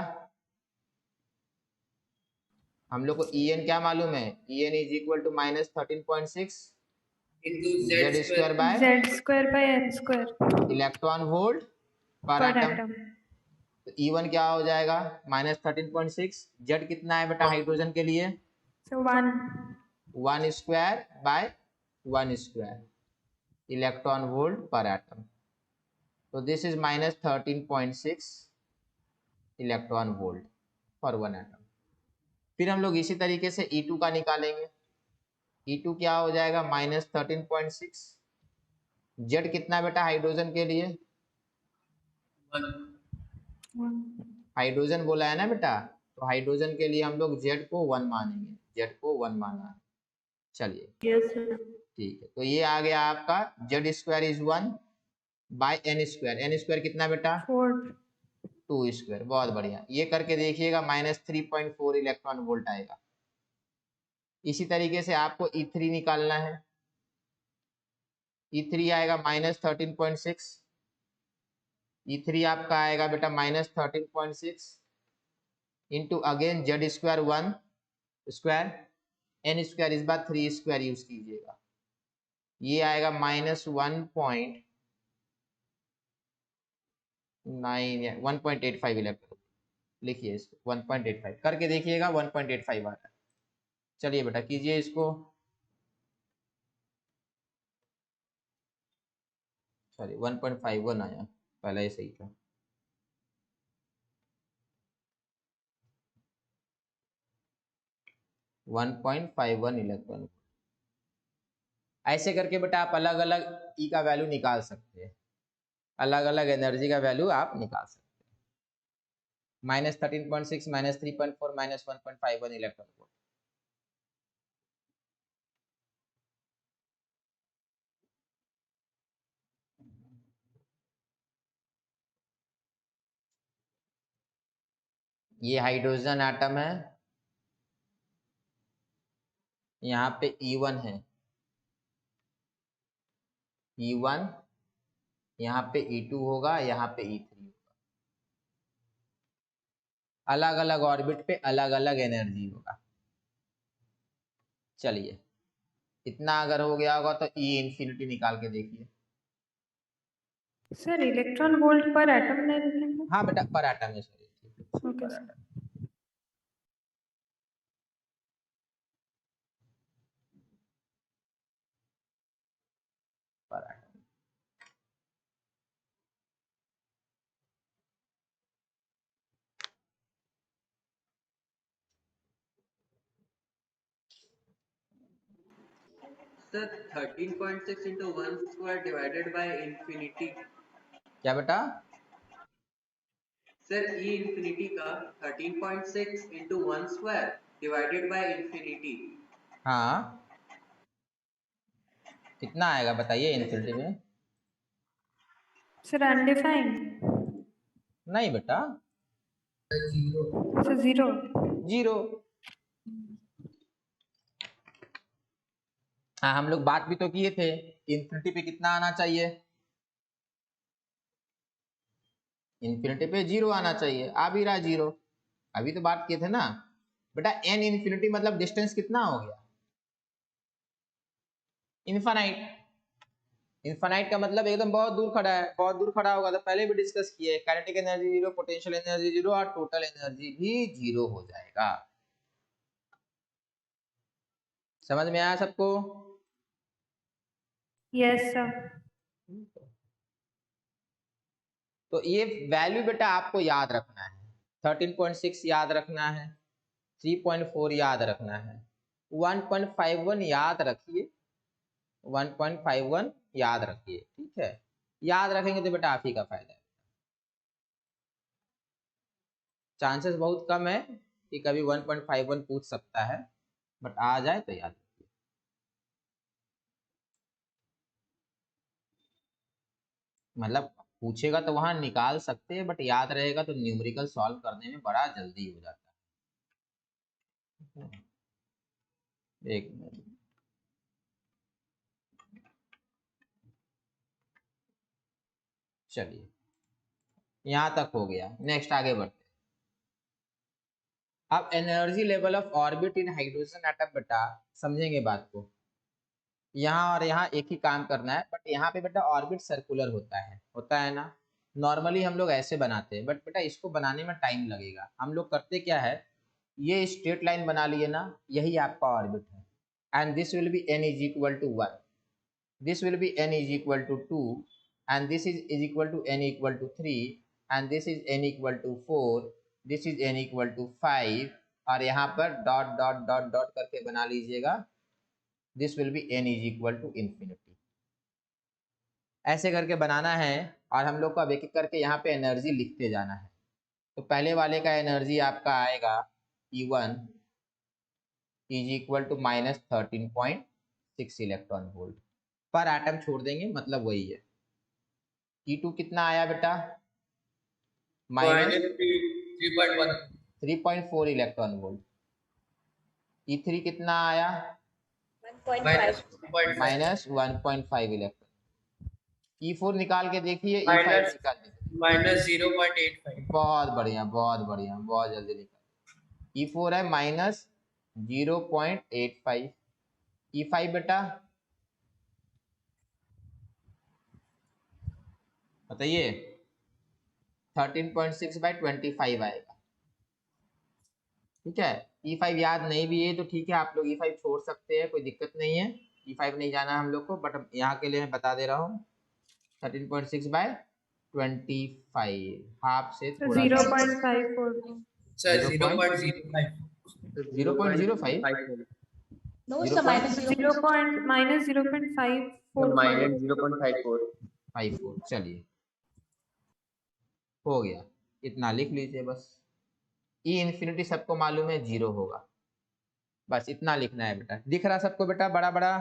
हम लोग को En क्या मालूम है? En is equal to -13.6 Z square by Z square by N square electron volt per per atom. Atom. तो E1 क्या हो जाएगा? -13.6। जेड कितना है बेटा हाइड्रोजन के लिए? सो 1। 1 square by 1 square electron volt per atom. तो दिस इज -13.6 इलेक्ट्रॉन वोल्ट पर 1 एटम। फिर हम लोग इसी तरीके से E2 का निकालेंगे। E2 क्या हो जाएगा? -13.6। जेड कितना बेटा हाइड्रोजन के लिए? हाइड्रोजन बोला है ना बेटा, तो हाइड्रोजन के लिए हम लोग जेड को 1 मानेंगे। जेड को 1 माना है। चलिए यस सर। ठीक है, तो ये आ गया आपका Z square is 1 by N square. N square कितना बेटा? 4। 2 स्क्वायर। बहुत बढ़िया, ये करके देखिएगा -3.4 इलेक्ट्रॉन वोल्ट आएगा। इसी तरीके से आपको E3 निकालना है। E3 आएगा -13.6। E3 आपका आएगा बेटा -13.6 into again Z square 1 square, N square इस बार 3 स्क्वायर यूज कीजिएगा। ये आएगा -1.85 इलेक्ट्रॉन। लिखिए इसको 1.85 करके देखिएगा, 1.85 आ रहा है। चलिए बेटा कीजिए इसको। सॉरी 1.51 आया, पहला ही सही था। One 1.51 electron. ऐसे करके बेटा आप अलग अलग ई का वैल्यू निकाल सकते हैं, अलग अलग एनर्जी का वैल्यू आप निकाल सकते हैं। -13.6 -3.4 -1.51 इलेक्ट्रॉन वोल्ट। ये हाइड्रोजन एटम है, यहाँ पे E1 है, E1, यहाँ पे E2 होगा, यहाँ पे E3 होगा। अलग अलग ऑर्बिट पे अलग अलग एनर्जी होगा। चलिए इतना अगर हो गया होगा तो E इंफिनिटी निकाल के देखिए। Sir electron volt per atom नहीं लिखेंगे? हाँ बेटा पर एटम है, सॉरी ओके पर सर। एटम। पर atom sir 13.6 into 1 square divided by infinity। क्या बेटा? सर E infinity का 13.6 into 1 square divided by infinity। हाँ कितना आएगा बताइए इंफिनिटी में? Sir undefined. नहीं बेटा, सर जीरो। जीरो। हाँ हम लोग बात भी तो किए थे, इंफिनिटी पे कितना आना चाहिए? इंफिनिटी पे जीरो आना चाहिए, आ भी रहा जीरो। अभी तो बात किए थे ना बेटा, एन इंफिनिटी मतलब डिस्टेंस कितना हो गया? इनफाइनाइट। इनफाइनाइट का मतलब एकदम बहुत दूर खड़ा है, बहुत दूर खड़ा होगा तो पहले भी डिस्कस किए, kinetic energy zero, potential energy zero और टोटल एनर्जी भी जीरो हो जाएगा। समझ में आया सबको? Yes sir. तो ये वैल्यू बेटा आपको याद रखना है, 13.6 याद रखना है, 3.4 याद रखना है, 1.51 याद रखिए, 1.51 याद रखिए, ठीक है? याद रखेंगे तो बेटा आप ही का फायदा है। चांसेस बहुत कम है कि कभी 1.51 पूछ सकता है, बट आ जाए तो याद रखिए। मतलब पूछेगा तो वहां निकाल सकते हैं, बट याद रहेगा तो न्यूमेरिकल सॉल्व करने में बड़ा जल्दी हो जाता है। एक मिनट, चलिए यहां तक हो गया, नेक्स्ट आगे बढ़ते हैं। अब energy level of orbit in hydrogen atom बेटा समझेंगे बात को। यहाँ और यहाँ एक ही काम करना है, बट यहाँ पे बेटा ऑर्बिट सर्कुलर होता है ना। नॉर्मली हम लोग ऐसे बनाते हैं, बट बेटा इसको बनाने में टाइम लगेगा। हम लोग करते क्या है, ये स्ट्रेट लाइन बना लिए ना, यही आपका ऑर्बिट है, and this will be n is equal to 1, this will be n is equal to 2, and this is equal to n equal to 3, and this is n equal to 4, this is n equal to 5, और यहाँ पर dot dot dot dot करके बना लीजिएगा, this will be n is equal to infinity। ऐसे करके बनाना है, और हम लोग को अब एक एक करके यहाँ पे एनर्जी लिखते जाना है। तो पहले वाले का एनर्जी आपका आएगा E1 is equal to -13.6 electron volt, per atom छोड़ देंगे मतलब वही है। E2 कितना आया बेटा? -3.4 इलेक्ट्रॉन वोल्ट। E3 कितना आया? -1.5 इलेक्ट्रॉन। E4 निकाल के देखिए, E5 निकाल दीजिए। -0.85। बहुत बढ़िया, बहुत बढ़िया, बहुत जल्दी निकाल। E4 है -0.85। E5 बेटा बताइए, 13.6/25 आएगा, ठीक है? E5 याद नहीं भी है तो ठीक है, आप लोग E5 छोड़ सकते हैं, कोई दिक्कत नहीं है। E5 नहीं जाना हम लोग को, बट यहाँ के लिए मैं बता दे रहा हूँ 13.6/25 हाफ से थोड़ा 0.544 sir 0.05 0.05 No, sir, minus 0. Minus 0.544 minus 0.54 54। चलिए हो गया, इतना लिख लीजिए बस। ई इन्फिनिटी सबको मालूम है 0 होगा, बस इतना लिखना है बेटा। दिख रहा सबको बेटा बड़ा बड़ा?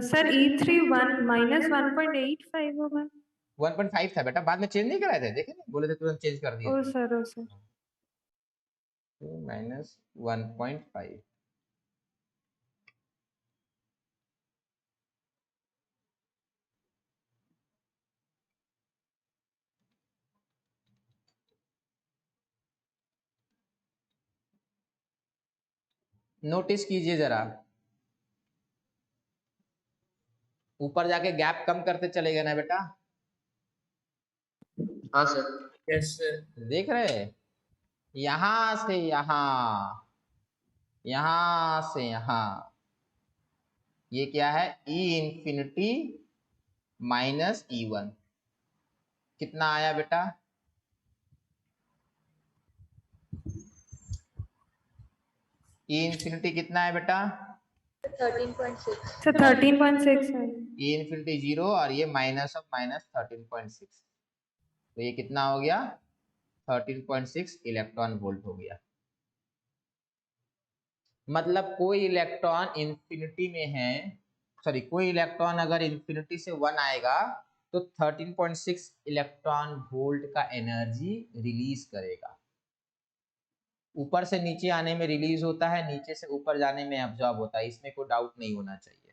सर E3 माइनस 1.85 होगा। 1.5 था बेटा, बाद में चेंज नहीं कराए थे, देखे नहीं, बोले थे तुरंत चेंज कर दिए ओ थे। सर, ओ सर। -1.5। नोटिस कीजिए जरा, ऊपर जाके गैप कम करते चले गए ना बेटा। हाँ सर। Yes sir. देख रहे हैं, यहां से यहां, यहां से यहां, ये क्या है? ई इंफिनिटी माइनस E1। कितना आया बेटा? ई इंफिनिटी कितना है बेटा? 13.6. सर 13.6 है। ई इंफिनिटी 0 और ये माइनस ऑफ माइनस 13.6, तो ये कितना हो गया? 13.6 इलेक्ट्रॉन वोल्ट हो गया। मतलब कोई इलेक्ट्रॉन इंफिनिटी में है, सॉरी, कोई इलेक्ट्रॉन अगर इंफिनिटी से 1 आएगा तो 13.6 इलेक्ट्रॉन वोल्ट का एनर्जी रिलीज करेगा। ऊपर से नीचे आने में रिलीज होता है, नीचे से ऊपर जाने में एब्जॉर्ब होता है, इसमें कोई डाउट नहीं होना चाहिए।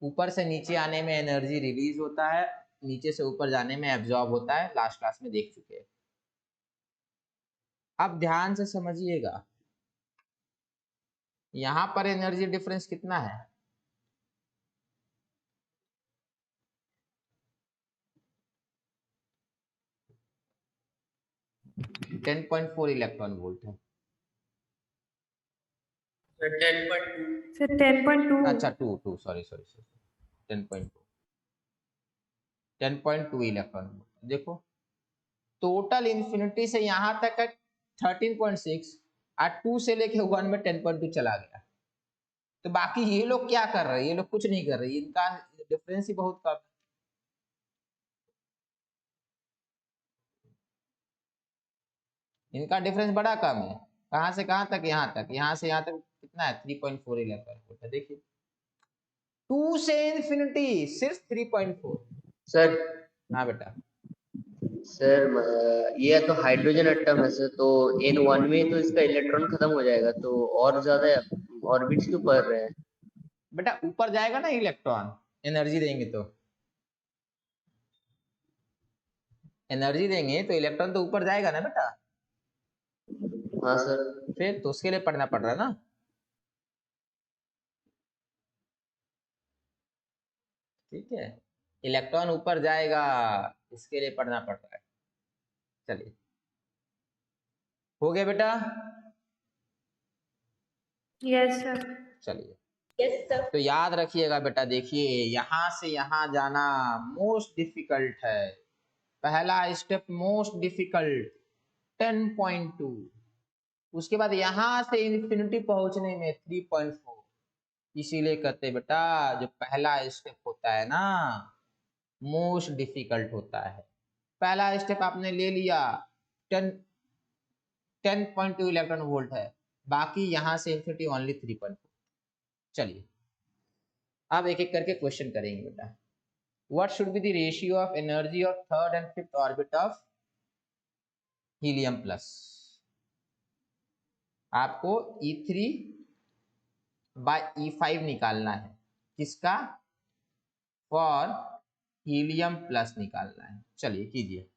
ऊपर से नीचे आने में एनर्जी रिलीज होता है, नीचे से ऊपर जाने में एब्जॉर्ब होता है, लास्ट क्लास में देख चुके हैं। अब ध्यान से समझिएगा, यहां पर एनर्जी डिफरेंस कितना है? 10.4 इलेक्ट्रॉन वोल्ट है। सर 10.2। सर 10.2। अच्छा 2 सॉरी 10.2 इलेक्ट्रॉन वोल्ट। देखो टोटल इंफिनिटी से यहां तक है 13.6 और 2 से लेके 1 में 10.2 चला गया। तो बाकी ये लोग क्या कर रहे हैं? ये लोग कुछ नहीं कर रहे, इनका डिफरेंस ही बहुत कम है। इनका डिफरेंस बड़ा कम है। कहां से कहां तक? यहां तक, यहां से यहां तक कितना है? 3.4 इलेक्ट्रॉन वोल्ट है। देखिए 2 से इंफिनिटी सिर्फ 3.4। सर हाँ बेटा, ये तो हाइड्रोजन एटम है सर, तो N1 में तो इसका इलेक्ट्रॉन खत्म हो जाएगा, तो और ज्यादा ऑर्बिट्स क्यों बढ़ रहे हैं? बेटा ऊपर जाएगा ना इलेक्ट्रॉन, एनर्जी देंगे तो, एनर्जी देंगे तो इलेक्ट्रॉन तो ऊपर जाएगा ना बेटा। हाँ सर। फिर तो उसके लिए पढ़ना पड़ रहा है ना। ठीक है, इलेक्ट्रॉन ऊपर जाएगा, इसके लिए पढ़ना पड़ रहा है। चलिए हो गया बेटा। Yes sir. चलिए Yes, sir. तो याद रखिएगा बेटा, देखिए यहां से यहां जाना मोस्ट डिफिकल्ट है। पहला स्टेप मोस्ट डिफिकल्ट 10.2, उसके बाद यहां से इन्फिनिटी पहुंचने में 3.4। इसीलिए कहते हैं बेटा जो पहला स्टेप होता है ना मोस्ट डिफिकल्ट होता है। पहला स्टेप आपने ले लिया, 10.2 इलेक्ट्रॉन वोल्ट है, बाकी यहां से इन्फिनिटी ओनली 3.4। चलिए अब एक एक करके क्वेश्चन करेंगे बेटा। What should be the ratio of energy of third and fifth orbit of helium plus? आपको E3 बाय E5 निकालना है, किसका? फॉर हीलियम प्लस निकालना है। चलिए कीजिए,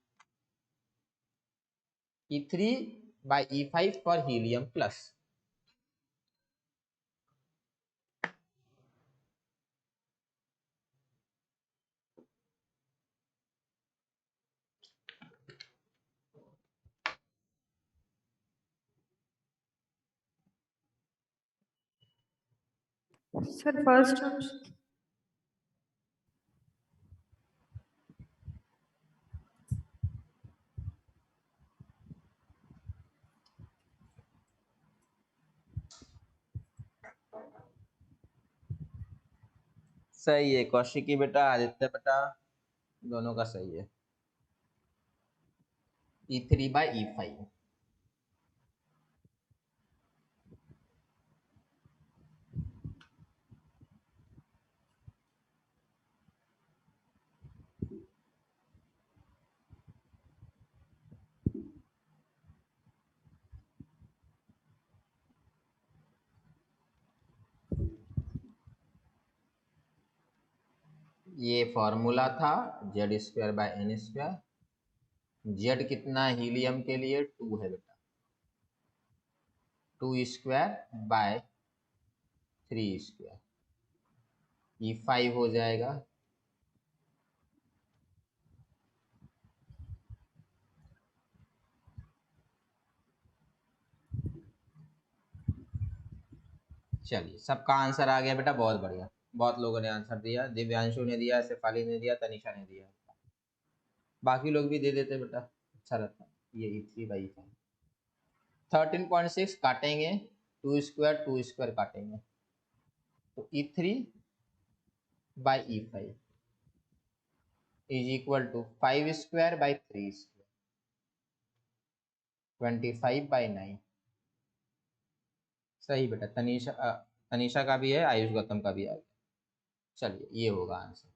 E3 by E5 for helium plus. Sir first term सही है कौशिकी बेटा, आदित्य बेटा, दोनों का सही है। E3/E5। ये फॉर्मूला था Z²/N²। Z कितना हीलियम के लिए 2 है बेटा, 2²/3²। E5 हो जाएगा चलिए सबका आंसर आ गया बेटा, बहुत बढ़िया, बहुत लोगों ने आंसर दिया। दिव्यांशु ने दिया, शेफाली ने दिया, तनिषा ने दिया, बाकी लोग भी दे देते बेटा, अच्छा रहता। ये E3/E5 13.6 काटेंगे, 2² काटेंगे, तो E3/E5 इज इक्वल टू 5²/3², 25/9। सही बेटा, तनीषा का भी है, आयुष गौतम का भी आ गया। चलिए ये होगा आंसर।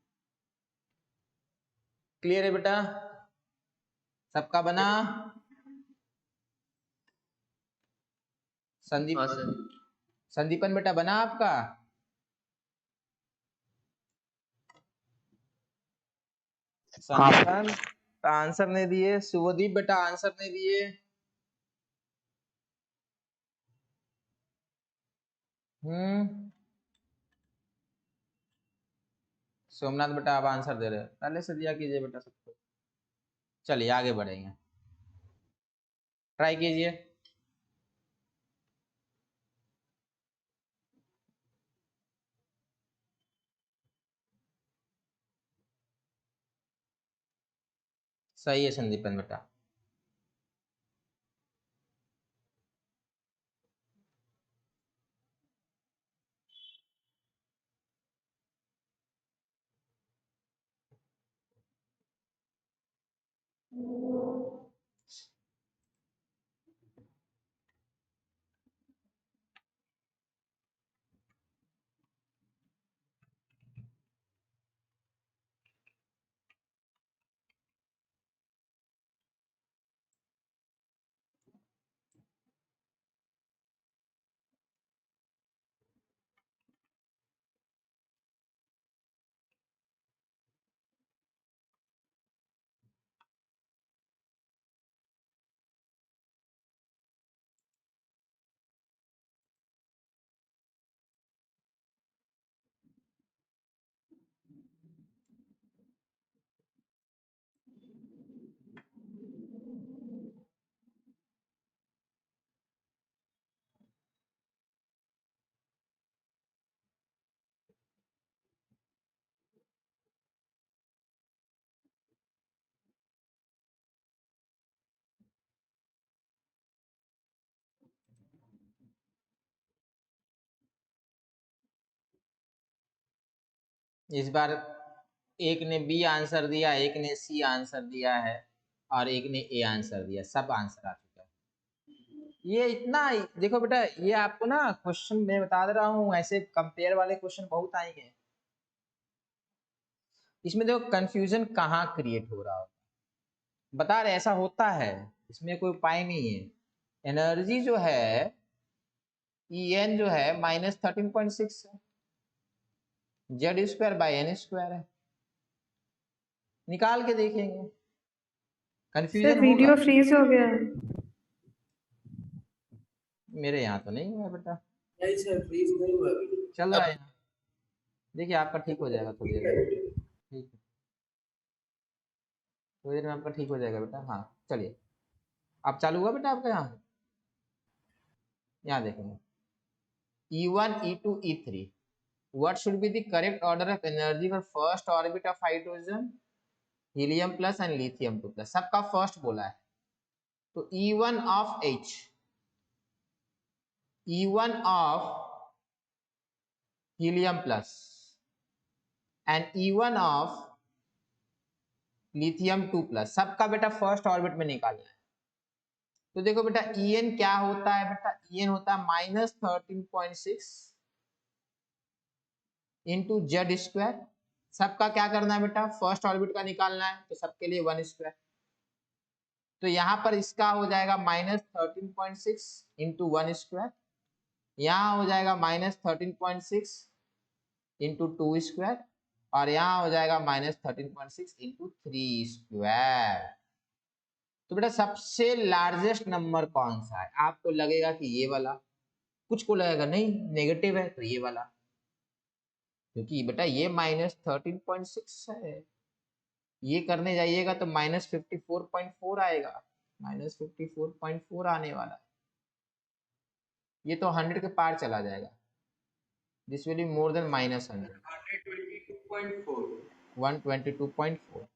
क्लियर है बेटा, सबका बना? संदीप, हाँ सर। संदीपन बेटा बना आपका? संदीपन आंसर नहीं दिए। शुभदीप बेटा आंसर नहीं दिए। सोमनाथ बेटा आप आंसर दे रहे हो, पहले से दिया कीजिए बेटा सबको। चलिए आगे बढ़ेंगे, ट्राई कीजिए। सही है संदीपन बेटा। इस बार एक ने बी आंसर दिया, एक ने सी आंसर दिया है, और एक ने ए आंसर दिया। सब आंसर आ चुका है। ये इतना देखो बेटा, ये आपको ना क्वेश्चन मैं बता दे रहा हूँ, ऐसे कंपेयर वाले क्वेश्चन बहुत आएंगे। इसमें देखो कंफ्यूजन कहाँ क्रिएट हो रहा हो, बता रहे ऐसा होता है, इसमें कोई उपाय नहीं है। एनर्जी जो है En जो है -13.6 है, Z²/N² है, निकाल के देखेंगे, सर कंफ्यूजन वीडियो होगा। फ्रीज हो गया है। मेरे यहाँ तो नहीं हुआ बेटा, नहीं सर, फ्रीज नहीं हुआ अभी। चल रहा है यहाँ। देखिए आपका ठीक हो जाएगा थोड़ी देर में, ठीक है, थोड़ी देर में आपका ठीक हो जाएगा बेटा। हाँ चलिए, अब चालू हुआ बेटा आपका। यहाँ देखेंगे E1 E2 E3 what should be the correct order of energy for first orbit of hydrogen, helium plus and lithium 2 plus, सबका फर्स्ट बोला है। तो E1 of H, E1 of helium plus and E1 of lithium 2 plus, सबका बेटा first orbit में निकालना है। तो देखो बेटा En क्या होता है बेटा, En होता है -13.6 इंटू जेड स्क्वायर, सबका क्या करना है बेटा, फर्स्ट ऑर्बिट का निकालना है, तो सबके लिए 1 स्क्वायर। तो यहाँ पर इसका हो जाएगा -13.6 इंटू 1 स्क्वायर, यहाँ हो जाएगा -13.6 इंटू 2 स्क्वायर, और यहाँ हो जाएगा -13.6 इंटू 3 स्क्वायर। तो बेटा सबसे लार्जेस्ट नंबर कौन सा है? आपको लगेगा कि ये वाला, कुछ को लगेगा नहीं नेगेटिव है तो ये वाला, क्योंकि बेटा ये -13.6 है, ये करने जाइएगा तो -54.4 आएगा, -54.4 आने वाला है, ये तो 100 के पार चला जाएगा। This will be more than -100, 122.4।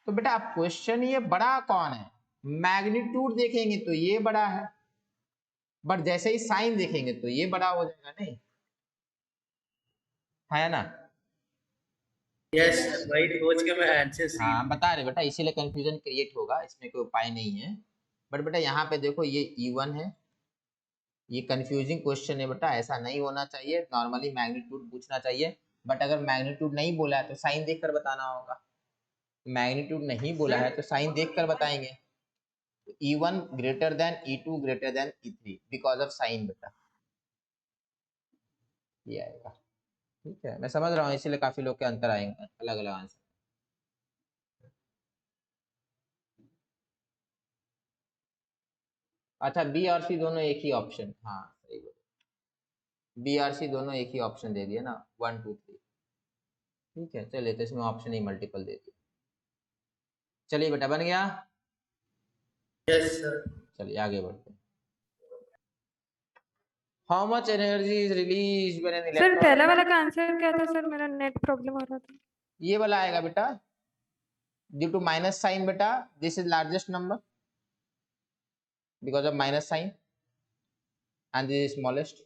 तो बेटा अब क्वेश्चन ये बड़ा कौन है, मैग्नीट्यूड देखेंगे तो ये बड़ा है, बट जैसे ही साइन देखेंगे तो ये बड़ा हो जाएगा, नहीं है ना? यस सर, वही सोच के मैं आंसर सी। हाँ बता रहे बेटा, इसीलिए कंफ्यूजन क्रिएट होगा, इसमें कोई उपाय नहीं है। बट बेटा यहाँ पे देखो ये E1 है, ये कंफ्यूजिंग क्वेश्चन है बेटा, ऐसा नहीं होना चाहिए, नॉर्मली मैग्नीट्यूड पूछना चाहिए। बट अगर मैग्नीट्यूड नहीं बोला है तो साइन देखकर बताना होगा, मैग्नीट्यूड नहीं बोला है तो साइन देखकर बताएंगे। E1 greater than E2 greater than E3 because of sine बेटा, ये आएगा। ठीक है, मैं समझ रहा हूँ, इसीलिए काफी लोग के अंतर आएंगे, अलग अलग आंसर। अच्छा बी और सी दोनों एक ही ऑप्शन, हाँ सही बोल, बी और सी दोनों एक ही ऑप्शन दे दिया ना, 1 2 3। ठीक है चलिए, तो इसमें ऑप्शन ही मल्टीपल दे दिया। चलिए बेटा बन गया, यस सर। चलिए आगे बढ़ते हैं। How much energy is release when N sir electron, पहला वाला का आंसर क्या था सर, मेरा नेट प्रॉब्लम हो रहा था। ये वाला आएगा बेटा, ड्यू टू माइनस साइन बेटा, this is largest number because of minus sign and this is smallest.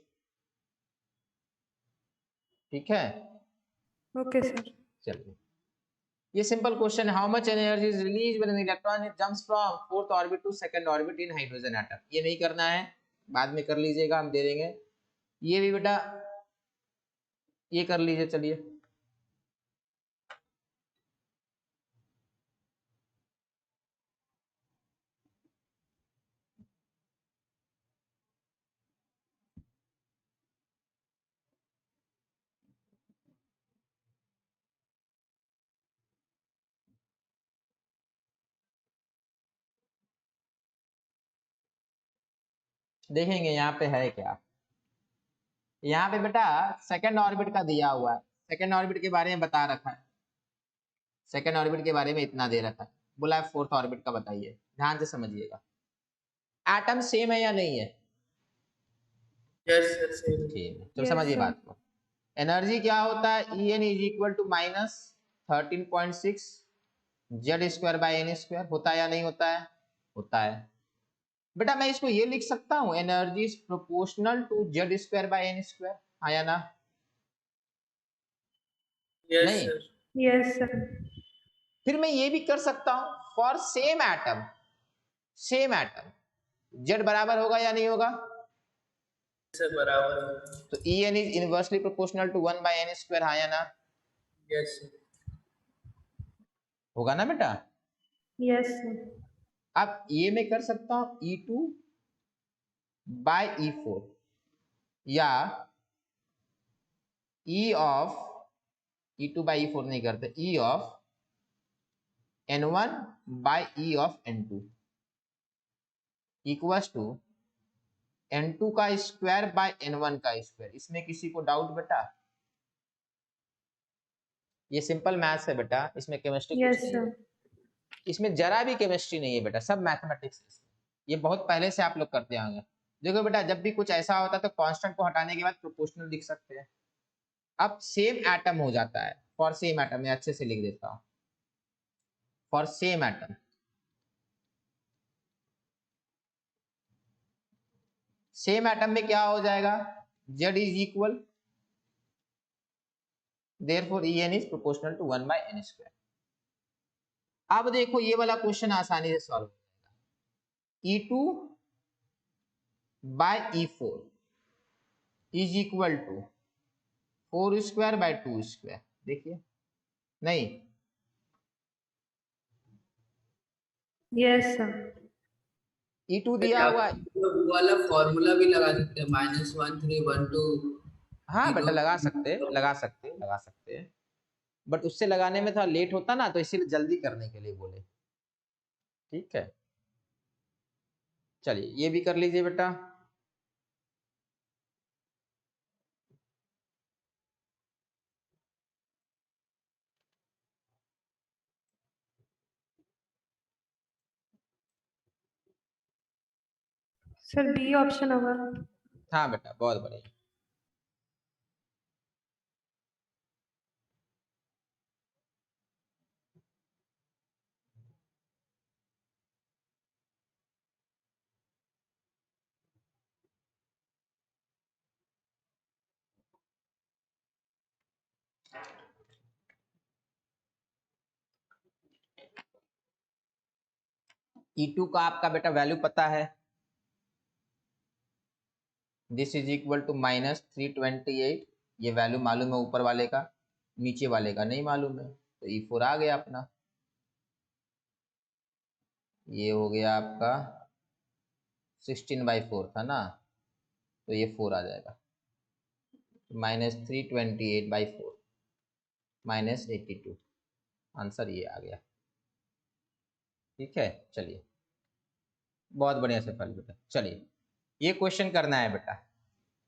ठीक है ओके सर। चलिए, ये simple question, how much energy is release when an electron jumps from fourth orbit to second orbit in hydrogen atom. ये नहीं करना है, बाद में कर लीजिएगा, हम दे देंगे। ये भी बेटा ये कर लीजिए, चलिए देखेंगे यहाँ पे है क्या। यहाँ पे बेटा सेकंड ऑर्बिट का दिया हुआ है, सेकंड ऑर्बिट के बारे में बता रखा है, सेकंड ऑर्बिट के बारे में इतना दे रखा है, बोला है फोर्थ ऑर्बिट का बताइए, ध्यान से समझिएगा। एटम सेम है या नहीं है? Yes sir same. ठीक है, तो Yes, समझिए sir. बात को। एनर्जी क्या होता है, En is equal to -13.6 Z square by N square, होता है या नहीं होता है? होता है बेटा। मैं इसको ये लिख सकता हूँ, energy is proportional to Z square by N square, हाँ या ना? यस नहीं। सर। Yes sir. फिर मैं ये भी कर सकता हूँ, for same atom, same atom Z बराबर होगा या नहीं होगा? सर बराबर है। तो En is inversely proportional to 1 by N square, हाँ या ना? Yes sir. होगा ना बेटा? Yes sir. अब ये मैं कर सकता हूँ E2 बाई E4 या E of E2 by E4 नहीं करते, E of N1 by E of N2 equals to N2 का स्क्वायर बाई N1 का स्क्वायर। इसमें किसी को डाउट बेटा? ये सिंपल मैथ्स है बेटा, इसमें केमिस्ट्री यस कुछ नहीं सर। है, इसमें जरा भी केमिस्ट्री नहीं है बेटा, सब मैथमेटिक्स है। ये बहुत पहले से आप लोग करते होंगे। देखो बेटा, जब भी कुछ ऐसा होता है तो कांस्टेंट को हटाने के बाद प्रोपोर्शनल लिख सकते हैं, अब सेम एटम हो जाता है, फॉर सेम एटम में अच्छे से लिख देता हूं, for same atom, same atom में क्या हो जाएगा, Z is equal, therefore En is proportional to 1/n²। अब देखो ये वाला क्वेश्चन आसानी से सॉल्व हो जाएगा। E2 by E4 is equal to 4² by 2²। देखिए, नहीं, यस सर। E2 दिया हुआ है। वो वाला फॉर्मूला भी लगा सकते हैं, -1 3 1 2। हाँ बेटा लगा सकते हैं, बट उससे लगाने में थोड़ा लेट होता ना, तो इसीलिए जल्दी करने के लिए बोले। ठीक है, चलिए ये भी कर लीजिए बेटा। सर बी ऑप्शन होगा। हाँ बेटा बहुत बढ़िया। E2 का आपका बेटा वैल्यू पता है, दिस इज इक्वल टू -328। ये वैल्यू मालूम है ऊपर वाले का, नीचे वाले का नहीं मालूम है, तो E4 आ गया अपना। ये हो गया आपका 16/4 था ना, तो ये 4 आ जाएगा, -328/4 -82, आंसर ये आ गया। ठीक है, चलिए बहुत बढ़िया से पढ़ बेटा। चलिए ये क्वेश्चन करना है बेटा,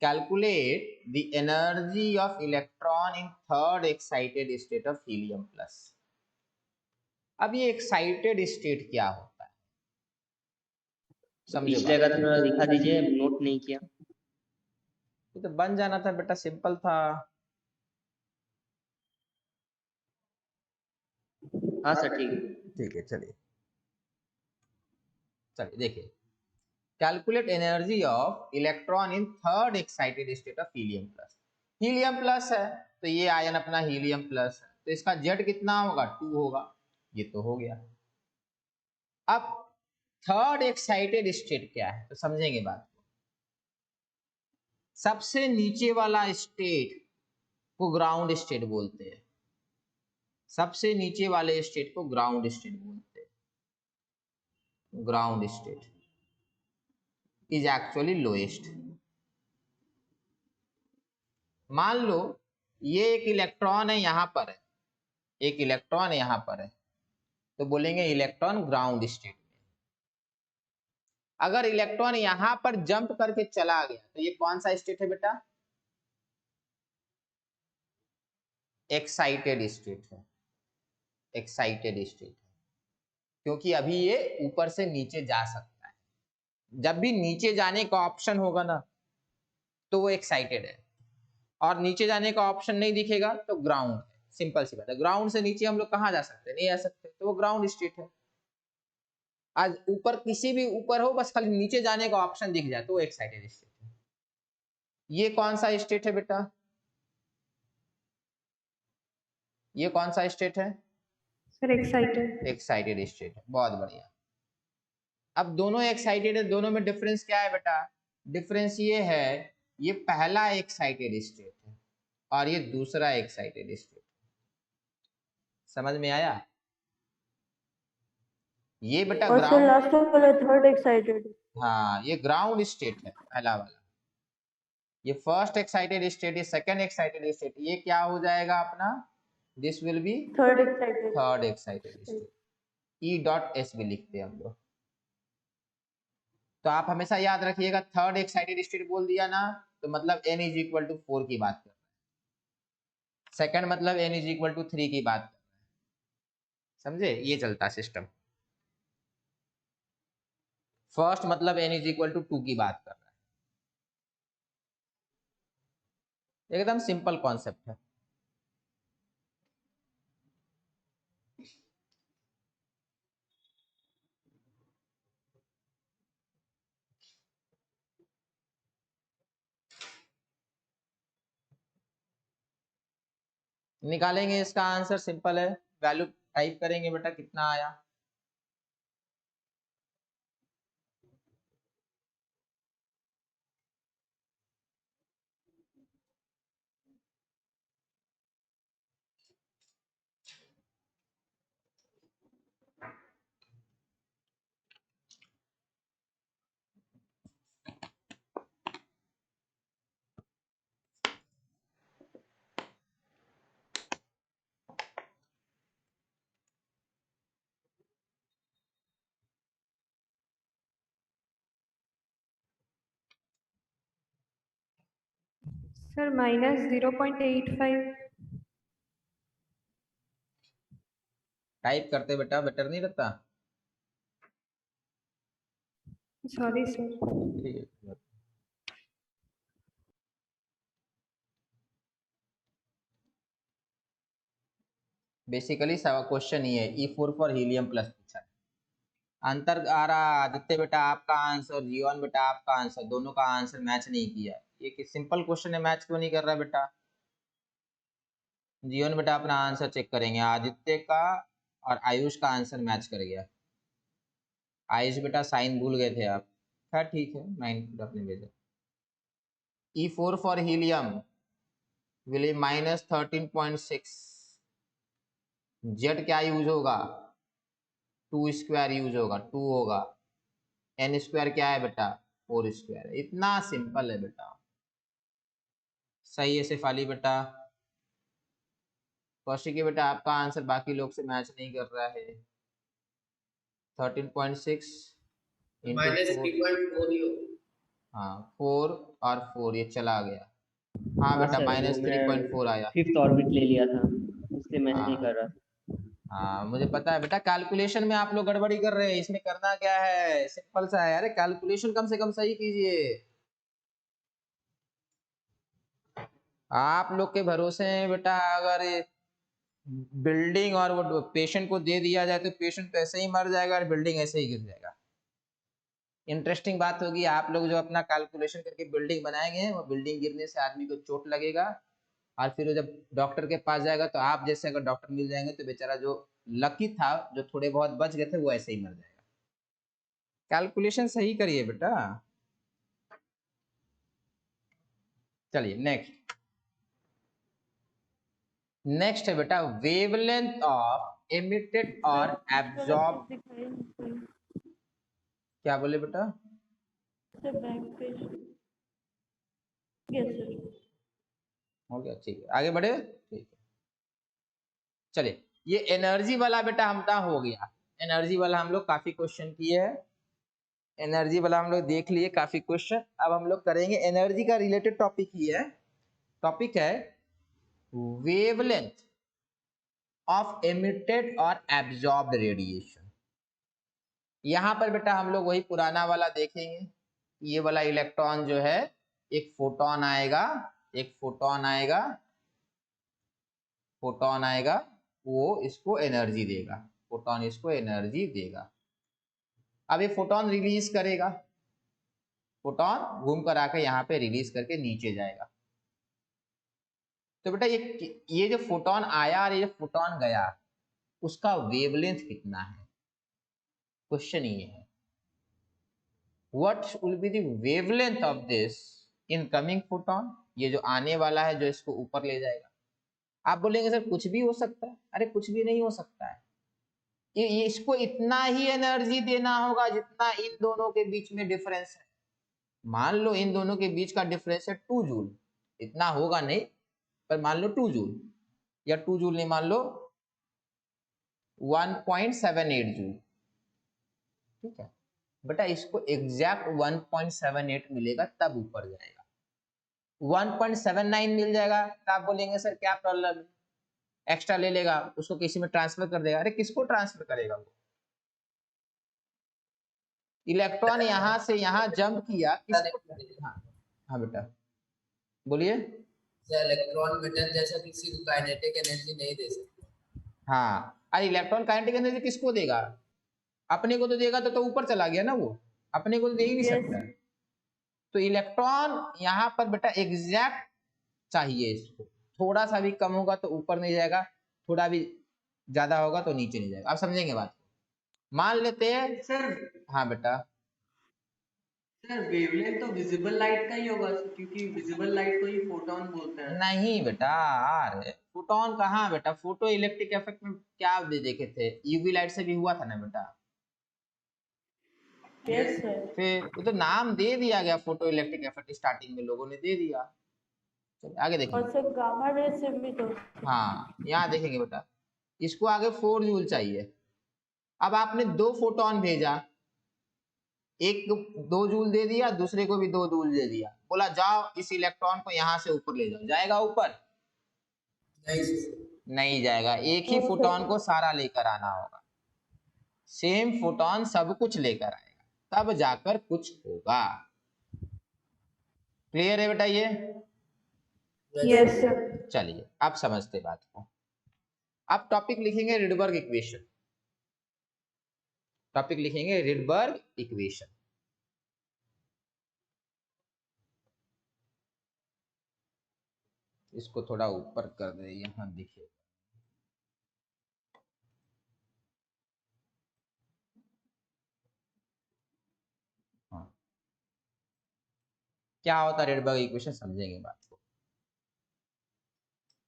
calculate the energy of electron in third excited state of helium plus. अब ये एक्साइटेड स्टेट क्या होता है, समझो पिछले बात। का थोड़ा दिखा दीजिए, नोट नहीं किया। ये तो बन जाना था बेटा, सिंपल था। हाँ सर ठीक है। ठीक है, चलिए देखिए, calculate energy of electron in third excited state of helium plus. Helium plus है तो ये आयन अपना हीलियम प्लस है, तो इसका Z कितना होगा, 2 होगा, ये तो हो गया। अब थर्ड एक्साइटेड स्टेट क्या है, तो समझेंगे बात को। सबसे नीचे वाला स्टेट को ग्राउंड स्टेट बोलते हैं, सबसे नीचे वाले स्टेट को ग्राउंड स्टेट बोलते हैं। Ground state is actually lowest. मान लो ये एक इलेक्ट्रॉन है, यहां पर है, एक इलेक्ट्रॉन यहां पर है, तो बोलेंगे इलेक्ट्रॉन ग्राउंड स्टेट में। अगर इलेक्ट्रॉन यहां पर जंप करके चला गया तो ये कौन सा स्टेट है बेटा, एक्साइटेड स्टेट है, एक्साइटेड स्टेट है, क्योंकि अभी ये ऊपर से नीचे जा सकता है। जब भी नीचे जाने का ऑप्शन होगा ना तो वो एक्साइटेड है, और नीचे जाने का ऑप्शन नहीं दिखेगा तो ग्राउंड है। सिंपल सी बात है, ग्राउंड से नीचे हम लोग कहाँ जा सकते हैं, नहीं जा सकते, तो वो ग्राउंड स्टेट है। आज ऊपर किसी भी ऊपर हो, बस खाली नीचे जाने का ऑप्शन दिख जाए तो वो एक्साइटेड स्टेट है। ये कौन सा स्टेट है बेटा, ये कौन सा स्टेट है, सर एक्साइटेड। एक्साइटेड स्टेट है, बहुत बढ़िया। अब दोनों एक्साइटेड है, दोनों में डिफरेंस क्या है बेटा, डिफरेंस ये है, ये पहला एक्साइटेड स्टेट है और ये दूसरा एक्साइटेड स्टेट। समझ में आया, ये बेटा ग्राउंड, लास्ट वाला थर्ड एक्साइटेड। हाँ ये ग्राउंड स्टेट है पहला वाला, ये फर्स्ट एक्साइटेड स्टेट, ये सेकंड एक्साइटेड स्टेट, ये क्या हो जाएगा अपना, this will B third excited. Third excited state. E.S भी लिखते हैं हम लोग। तो आप हमेशा याद रखिएगा, थर्ड एक्साइटेड स्टेट बोल दिया ना तो मतलब n इज इक्वल टू 4 की बात कर रहे हैं, सेकंड मतलब n इज इक्वल टू 3 की बात कर रहे हैं, समझे, ये चलता सिस्टम। फर्स्ट मतलब n इज इक्वल टू 2 की बात कर रहा है। एकदम सिंपल कॉन्सेप्ट है। निकालेंगे इसका आंसर, सिंपल है, वैल्यू टाइप करेंगे बेटा कितना आया। सर -0.85। टाइप करते बेटा बेटर नहीं रहता? Sorry sir. ठीक है। बेसिकली क्वेश्चन ये है, E4 फॉर हीलियम प्लस पूछा है। अंतर आ रहा आदित्य बेटा आपका आंसर, जीवन बेटा आपका आंसर, दोनों का आंसर मैच नहीं किया। ये सिंपल क्वेश्चन है, मैच क्यों नहीं कर रहा बेटा? जीवन बेटा अपना आंसर चेक करेंगे, आदित्य का और आयुष का आंसर मैच कर गया। आयुष बेटा साइन भूल गए थे आप, खैर ठीक है, 9 आपने भेजा। E4 for helium will -13.6। Z क्या यूज होगा? 2 स्क्वायर यूज होगा, 2 होगा। n स्क्वायर क्या है बेटा? 4 स्क्वायर। इतना सिंपल है बेटा। सही है शेफाली बेटा। कौशिकी बेटा आपका आंसर बाकी लोग से मैच नहीं कर रहा है। 13.6 -3.4 ही होगा। हाँ 4 और 4 ये चला गया। हाँ बेटा सर, वो मैं -3.4 आया। 5th ऑर्बिट ले लिया था, इसलिए मैच नहीं कर हाँ रहा। हाँ मुझे पता है बेटा, कैलकुलेशन में आप लोग गड़बड़ी कर रहे हैं। इसमें करना क्या है, सिंपल सा है। अरे कैलकुलेशन कम से कम सही कीजिए। आप लोग के भरोसे हैं बेटा, अगर बिल्डिंग और वो पेशेंट को दे दिया जाए तो पेशेंट तो ऐसे ही मर जाएगा और बिल्डिंग ऐसे ही गिर जाएगा। इंटरेस्टिंग बात होगी, आप लोग जो अपना कैलकुलेशन करके बिल्डिंग बनाएंगे, वो बिल्डिंग गिरने से आदमी को चोट लगेगा और फिर वो जब डॉक्टर के पास जाएगा तो आप जैसे अगर डॉक्टर मिल जाएंगे तो बेचारा जो लकी था, जो थोड़े बहुत बच गए थे, वो ऐसे ही मर जाएगा। कैलकुलेशन सही करिए बेटा। चलिए नेक्स्ट है बेटा, वेवलेंथ ऑफ एमिटेड और एब्जॉर्ब। क्या बोले बेटा? हो गया, ठीक है, आगे बढ़े। ठीक है, चलिए ये एनर्जी वाला बेटा हमका हो गया। एनर्जी वाला हम लोग काफी क्वेश्चन किए हैं, एनर्जी वाला हम लोग देख लिए काफी क्वेश्चन। अब हम लोग करेंगे एनर्जी का रिलेटेड टॉपिक ही है। टॉपिक है वेवलेंथ ऑफ एमिटेड और एब्जॉर्ब्ड रेडिएशन। यहां पर बेटा हम लोग वही पुराना वाला देखेंगे। ये वाला इलेक्ट्रॉन जो है, एक फोटोन आएगा, एक फोटोन आएगा, फोटोन आएगा, वो इसको एनर्जी देगा, फोटोन इसको एनर्जी देगा। अब ये फोटोन रिलीज करेगा, फोटोन घूम कर आकर यहाँ पे रिलीज करके नीचे जाएगा। तो बेटा ये जो फोटोन आया और ये जो फोटोन गया, उसका वेवलेंथ कितना है, क्वेश्चन ये है। What will be the wavelength of this incoming photon, ये जो आने वाला है, जो इसको ऊपर ले जाएगा। आप बोलेंगे सर कुछ भी हो सकता है। अरे कुछ भी नहीं हो सकता है, ये इसको इतना ही एनर्जी देना होगा जितना इन दोनों के बीच में डिफरेंस है। मान लो इन दोनों के बीच का डिफरेंस है 2 जूल, इतना होगा नहीं, पर मान लो 2 जूल, या 2 जूल नहीं, मान लो 1.78 जूल। ठीक है बेटा, इसको एग्जैक्ट 1.78 मिलेगा तब ऊपर जाएगा। 1.79 मिल जाएगा तो आप बोलेंगे सर क्या प्रॉब्लम है, एक्स्ट्रा ले लेगा, उसको किसी में ट्रांसफर कर देगा। अरे किसको ट्रांसफर करेगा? वो इलेक्ट्रॉन यहां से यहां जंप किया, किसको? हाँ हाँ बेटा बोलिए। इलेक्ट्रॉन मेटल जैसा किसी को काइनेटिक एनर्जी नहीं दे सकते। हाँ, अरे इलेक्ट्रॉन काइनेटिक एनर्जी किसको देगा? अपने को तो देगा तो ऊपर चला गया ना, वो अपने को तो दे ही नहीं Yes. सकता है। तो इलेक्ट्रॉन यहाँ पर बेटा एग्जैक्ट चाहिए इसको, थोड़ा सा भी कम होगा तो ऊपर नहीं जाएगा, थोड़ा भी ज्यादा होगा तो नीचे नहीं जाएगा। आप समझेंगे बात को। मान लेते हैं सर हाँ बेटा, सर वेवलेंथ तो विजिबल लाइट का ही होगा क्योंकि विजिबल लाइट को ही फोटोन बोलते हैं। नहीं बेटा यार, फोटोन कहाँ बेटा, फोटो इलेक्ट्रिक इफेक्ट में क्या देखे थे, यूवी लाइट से भी हुआ था ना बेटा। Yes, sir. फिर वो तो नाम दे दिया गया फोटो इलेक्ट्रिक इफेक्ट, स्टार्टिंग में लोगों ने दे दिया। चलिए आगे और देखेंगे। सर गामा रे से भी तो हाँ यहाँ देखेंगे बेटा, इसको आगे 4 जूल चाहिए। अब आपने 2 फोटोन भेजा, एक 2 जूल दे दिया, दूसरे को भी 2 जूल दे दिया, बोला जाओ इस इलेक्ट्रॉन को यहाँ से ऊपर ले जाओ, जाएगा ऊपर? नहीं जाएगा। एक ही फोटोन को सारा लेकर आना होगा, सेम फोटोन सब कुछ लेकर आएगा, तब जाकर कुछ होगा। क्लियर है बेटा ये? Yes, sir. चलिए आप समझते बात को। अब टॉपिक लिखेंगे रिडबर्ग इक्वेशन, टॉपिक लिखेंगे रिडबर्ग इक्वेशन। इसको थोड़ा ऊपर कर दे, यहां दिखे। हाँ, क्या होता है रिडबर्ग इक्वेशन, समझेंगे बात को।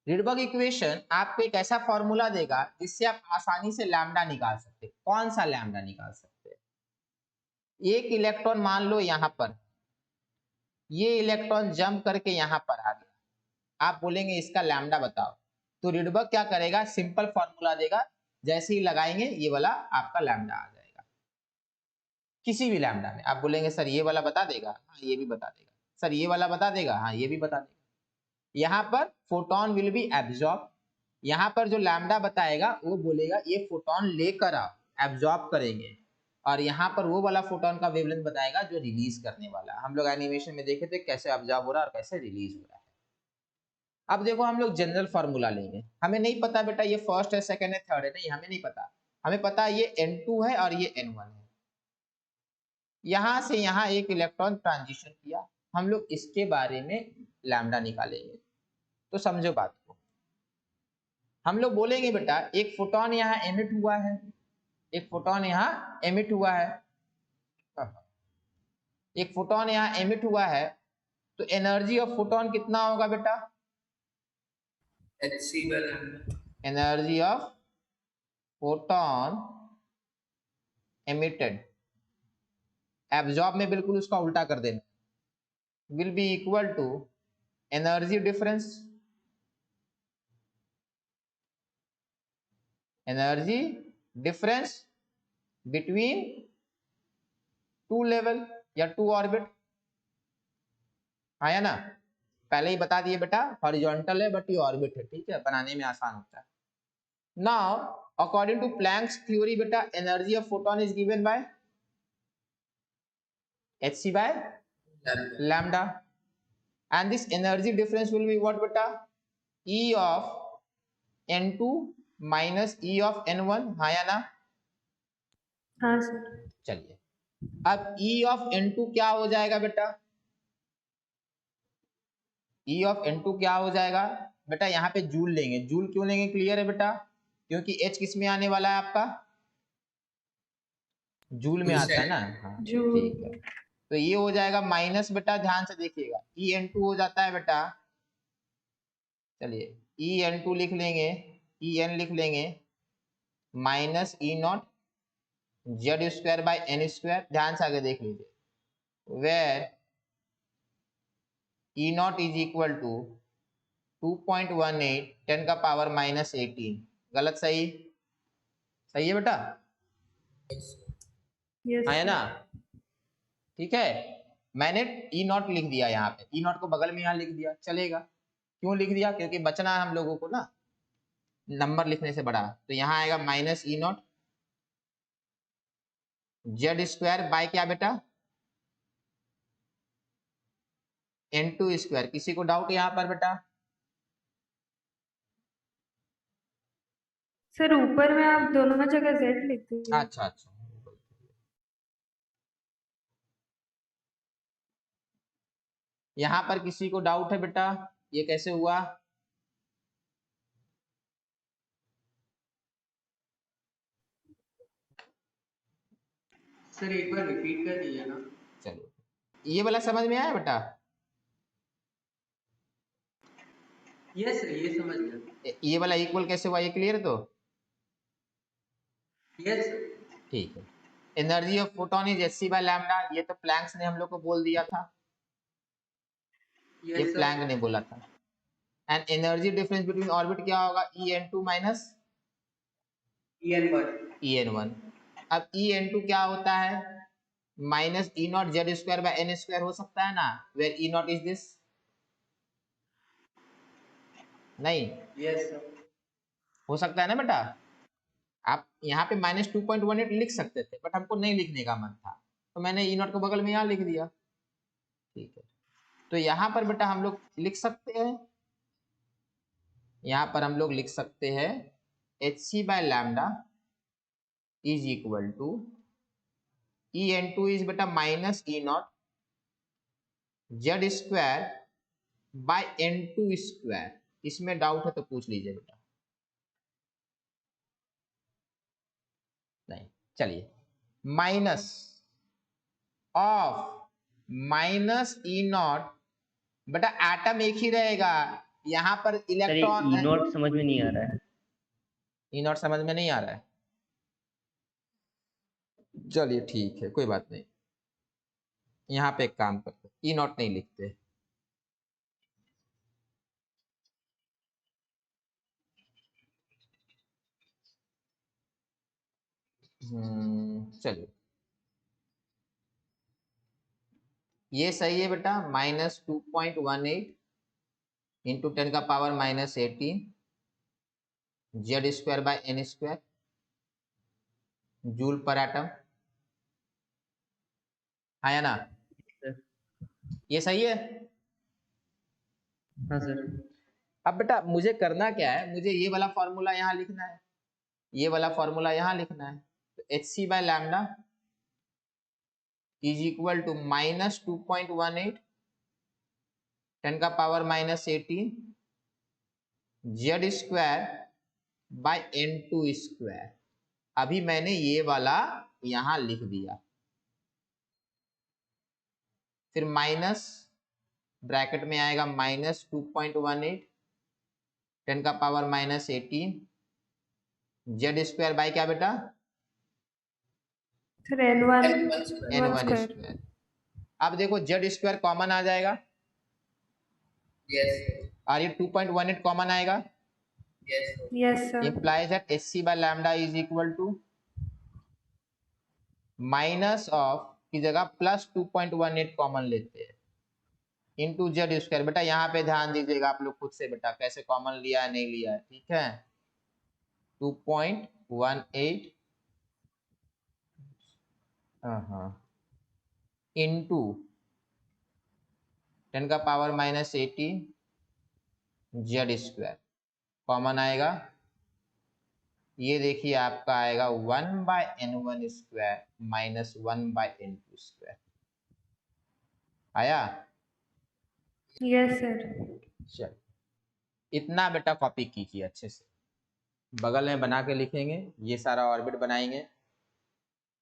रिडबर्ग इक्वेशन आपको एक ऐसा फॉर्मूला देगा जिससे आप आसानी से लैम्डा निकाल सकते हैं। कौन सा लैम्डा निकाल सकते हैं? एक इलेक्ट्रॉन मान लो यहां पर, ये इलेक्ट्रॉन जंप करके यहां पर आ गया, आप बोलेंगे इसका लैम्डा बताओ, तो रिडबर्ग क्या करेगा, सिंपल फॉर्मूला देगा, जैसे ही लगाएंगे ये वाला आपका लैम्डा आ जाएगा। किसी भी लैम्डा में आप बोलेंगे सर ये वाला बता देगा, हाँ ये भी बता देगा, सर ये वाला बता देगा, हाँ ये भी बता देगा। यहाँ पर फोटोन विल बी एब्जॉर्ब, यहाँ पर जो लैम्डा बताएगा वो बोलेगा ये फोटोन लेकर आओ, एब्जॉर्ब करेंगे, और यहाँ पर वो वाला फोटोन का वेवलेंथ बताएगा जो रिलीज करने वाला। हम लोग एनिमेशन में देखे थे कैसे एब्जॉर्ब हो रहा है और कैसे रिलीज हो रहा है। अब देखो हम लोग जनरल फार्मूला लेंगे, हमें नहीं पता बेटा ये फर्स्ट है, सेकंड है, थर्ड है, नहीं हमें नहीं पता, हमें पता है ये N2 है और ये N1 है। यहां से यहाँ एक इलेक्ट्रॉन ट्रांजिशन किया, हम लोग इसके बारे में लैम्डा निकालेंगे। तो समझो बात को, हम लोग बोलेंगे बेटा एक फोटोन यहाँ एमिट हुआ है, एक फोटोन यहाँ एमिट हुआ है, एक फोटोन यहाँ एमिट हुआ है, तो एनर्जी ऑफ फोटोन कितना होगा बेटा? Energy of photon emitted, absorb में बिल्कुल उसका उल्टा कर देना, will be equal to energy difference, energy difference between 2 level या 2 ऑर्बिट, आया ना? पहले ही बता दिए बेटा हॉरिजॉन्टल है बट ये ऑर्बिट है, ठीक है, बनाने में आसान होता है। Now according to Planck's theory बेटा energy of photon is given by hc by lambda, and this energy difference will be what beta? E of n2 minus E of n1, हाँ या ना? हाँ सर। चलिए अब E of n2 क्या हो जाएगा बेटा? E of n2 क्या हो जाएगा बेटा? यहाँ पे जूल लेंगे, जूल क्यों लेंगे, क्लियर है बेटा? क्योंकि H किस में आने वाला है आपका? जूल में आता है ना, हाँ ठीक है। तो ये हो जाएगा माइनस बेटा, ध्यान से देखिएगा, En2 हो जाता है बेटा, चलिए En2 लिख लेंगे, En लिख लेंगे minus E0 Z square by N square, ध्यान से आगे देख लीजिए, where E0 is equal to 2.18 10 का पावर माइनस 18, गलत सही? सही है बेटा? Yes, हाँ है sir. ना? ठीक है, मैंने E0 लिख दिया, यहाँ पे E0 को बगल में यहाँ लिख दिया, चलेगा? क्यों लिख दिया? क्योंकि बचना है हम लोगों को ना नंबर लिखने से बड़ा, तो यहाँ आएगा minus E0 Z square bye क्या बेटा? N2 square. किसी को डाउट यहाँ पर बेटा? सर ऊपर में आप दोनों जगह Z लिख दीजिए। अच्छा अच्छा, यहाँ पर किसी को डाउट है बेटा, ये कैसे हुआ? सर एक बार रिपीट कर दीजिए ना। चलो, ये वाला समझ में आया बेटा? यस सर, ये समझ गया। ये वाला इक्वल कैसे हुआ, ये क्लियर है? तो यस सर। ठीक है। Energy of photon is hc by lambda, ये तो प्लैंक्स ने हम लोग को बोल दिया था, ये यस प्लैंक सर। ने बोला था। And energy difference between orbit क्या होगा? En2 minus En1। En1। अब En2 क्या होता है? Minus E not Z square by N square हो सकता है ना, where E not is this, नहीं यस सर। हो सकता है ना बेटा? आप यहाँ पे -2.18 लिख सकते थे, बट हमको नहीं लिखने का मन था, तो मैंने ई नॉट को बगल में यहाँ लिख दिया। ठीक है, तो यहाँ पर बेटा हम लोग लिख सकते हैं, यहाँ पर हम लोग लिख सकते हैं hc by lambda is equal to En2 is बेटा minus E not Z square by n2 square. इसमें डाउट है तो पूछ लीजिए बेटा। नहीं, चलिए, minus of minus E naught, बेटा एटम एक ही रहेगा, यहाँ पर सर ये इलेक्ट्रॉन। ई नॉट समझ में नहीं आ रहा है। ई नॉट समझ में नहीं आ रहा है, चलिए ठीक है, कोई बात नहीं। यहाँ पे एक काम करते, ई नॉट नहीं लिखते। चलिए, ये सही है बेटा, -2.18 इंटू 10 का power -18 Z square by N square joule per atom, आया ना? ये सही है? हाँ सर। अब बेटा मुझे करना क्या है, मुझे ये वाला फॉर्मूला यहाँ लिखना है, ये वाला फॉर्मूला यहाँ लिखना है। तो hc by lambda is equal to -2.18 10 का power -18 Z square by n2 square. अभी मैंने ये वाला यहाँ लिख दिया, फिर माइनस ब्रैकेट में आएगा -2.18 10 का पावर -18 जेड स्क्वायर बाय क्या बेटा? Sir N1 n1 square. Square. अब देखो जेड स्क्वायर कॉमन आ जाएगा, यस और ये 2.18 कॉमन आएगा, yes yes sir. implies that hc by lambda is equal to minus of की जगह +2.18 कॉमन लेते हैं इंटू जेड स्क्वायर। बेटा यहाँ पे ध्यान दीजिएगा आप लोग खुद से, बेटा कैसे कॉमन लिया है नहीं लिया है, ठीक है? 2.18 इंटू 10 का पावर -18 जेड स्क्वायर कॉमन आएगा, ये देखिए आपका आएगा 1/n1 square minus 1/n2 square. आया? Yes sir. चल, इतना बेटा कॉपी कीजिए अच्छे से, बगल में बना के लिखेंगे, ये सारा ऑर्बिट बनाएंगे,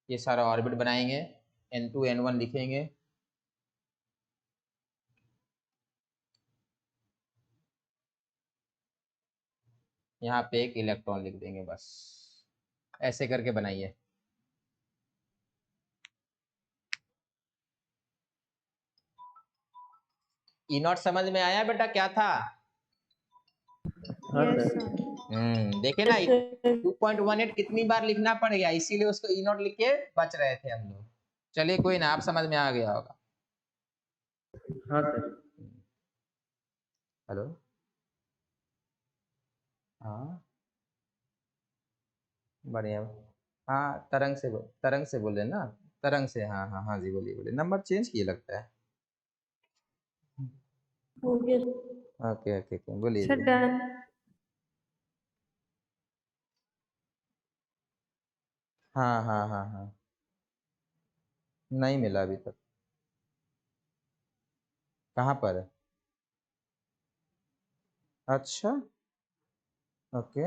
ये सारा ऑर्बिट बनाएंगे, n2 n1 लिखेंगे, यहाँ पे एक इलेक्ट्रॉन लिख देंगे, बस ऐसे करके बनाइए। ई नॉट समझ में आया बेटा क्या था? हाँ यस सर। सर। देखे ना, 2.18 कितनी बार लिखना पड़ गया, इसीलिए उसको ई नॉट लिख के बच रहे थे हम लोग। चलिए कोई ना, आप समझ में आ गया होगा। हाँ सर। हेलो, हाँ बढ़िया। हाँ तरंग से बोले ना, तरंग से, हाँ हाँ हाँ जी, बोलिए बोलिए, नंबर चेंज किए लगता है। ओके ओके ओके, बोलिए सर बोलिए। डन। हाँ हाँ हाँ हाँ, नहीं मिला अभी तक। कहाँ पर है? अच्छा, ओके।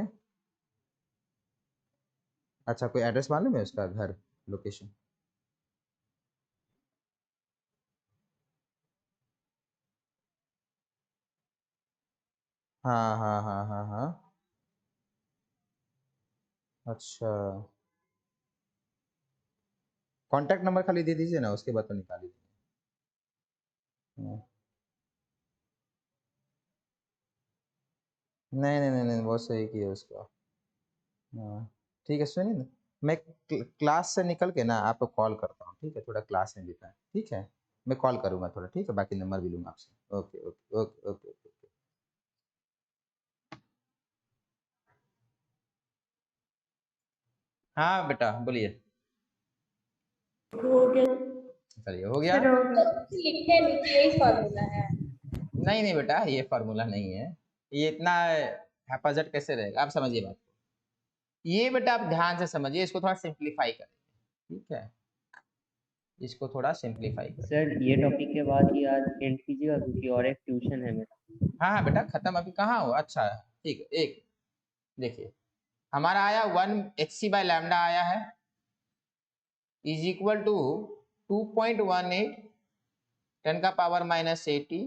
अच्छा, कोई एड्रेस मालूम है उसका, घर, लोकेशन? हाँ हाँ हाँ हाँ हाँ, अच्छा। कॉन्टैक्ट नंबर खाली दे दीजिए ना, उसके बाद तो निकाल ही देंगे। नहीं नहीं नहीं नहीं, बहुत सही किया उसका। हाँ, ठीक है, सुनिए ना, मैं क्लास से निकल के ना आपको कॉल करता हूँ, ठीक है? थोड़ा क्लास में बिता है, ठीक है? मैं कॉल करूँगा थोड़ा, ठीक है? बाकी नंबर भी लूँगा आपसे। Okay okay okay okay okay. हाँ बेटा, बोलिए। हो गया चलिए, हो गया। सर हो गया। तो लिखे लिखे यही फॉर्मूला है। नहीं नहीं बेटा, ये फार्मूला नहीं है, ये इतना हैपाजट कैसे रहेगा? आप समझिए बात को। ये बेटा आप ध्यान से समझिए, इसको थोड़ा सिंप्लीफाई करें, ठीक है? इसको थोड़ा सिंप्लीफाई करें। सर ये टॉपिक के बाद ही आज एंड कीजिएगा, क्योंकि और एक ट्यूशन है मेरा। हाँ हाँ बेटा, खत्म अभी कहाँ हो? अच्छा, ठीक है। एक देखिए, हमारा आया 1 hc/λ आया है, is equal to 2.18 10⁻⁻80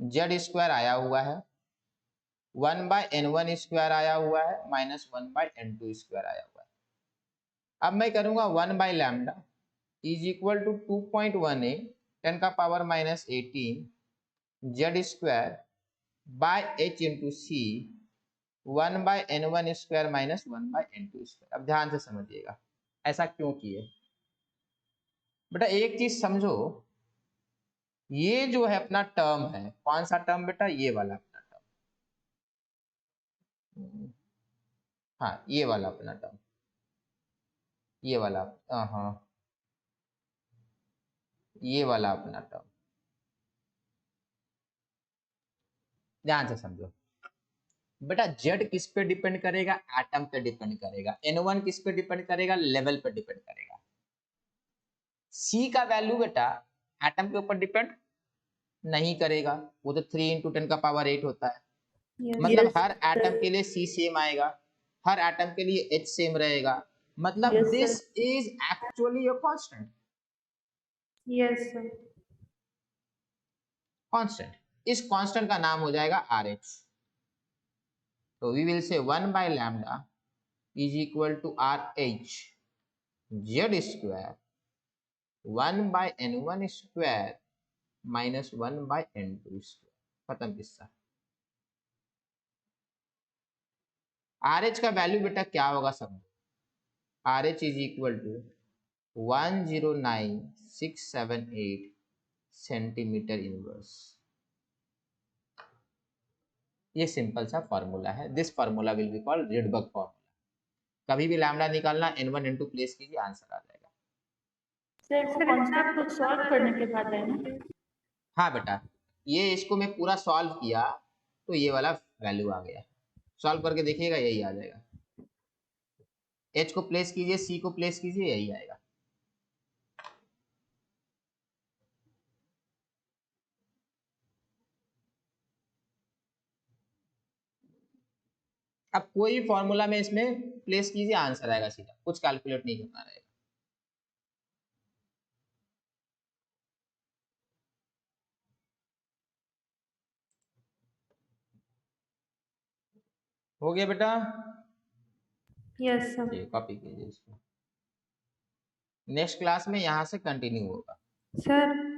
Z square आया हुआ है, 1/n1 स्क्वायर आया हुआ है, -1/n2 स्क्वायर आया हुआ है। अब मैं करूंगा 1/λ is equal to 2.18 10⁻⁻18 Z square by h into C 1/n1 square -1/n2 square. अब ध्यान से समझिएगा ऐसा क्यों किए। बेटा एक चीज समझो, ये जो है अपना टर्म है, कौन सा टर्म बेटा? ये वाला अपना टर्म। हाँ, ये वाला अपना टर्म, ये वाला, हाँ, ये वाला अपना टर्म। ध्यान से समझो बेटा, z किस पे डिपेंड करेगा? एटम पे डिपेंड करेगा। n1 किस पे डिपेंड करेगा? लेवल पे डिपेंड करेगा। c का वैल्यू बेटा एटम के ऊपर डिपेंड नहीं करेगा, वो तो 3 × 10⁸ होता है। यस मतलब हर एटम के लिए c सेम आएगा, हर एटम के लिए h सेम रहेगा, मतलब Yes, this is actually a constant. Yes sir. Constant, इस कांस्टेंट का नाम हो जाएगा RH। तो we will say 1/λ is equal to RH Z square 1/n1 square -1/n2 square. खत्म किस्सा। RH का वैल्यू बेटा क्या होगा सब? RH is equal to 109,678 centimetre inverse. ये सिंपल सा फॉर्मूला है। This formula will be called Rydberg formula. कभी भी लैम्डा निकालना, n1 n2 प्लेस कीजिए, आंसर आ जाएगा। सर वो कॉन्सेप्ट को सॉल्व करने के बाद है ना। हाँ बेटा, ये इसको मैं पूरा सॉल्व किया तो ये वाला वैल्यू आ गया। सॉल्व करके देखिएगा, यही आ जाएगा। h को प्लेस कीजिए, c को प्लेस कीजिए, यही आएगा। अब कोई फॉर्मूला में इसमें प्लेस कीजिए, आंसर आएगा सीधा, कुछ कैलकुलेट नहीं करना रहेगा। हो गया बेटा? Yes sir. ये कॉपी कीजिए इसको। नेक्स्ट क्लास में यहाँ से कंटिन्यू होगा। सर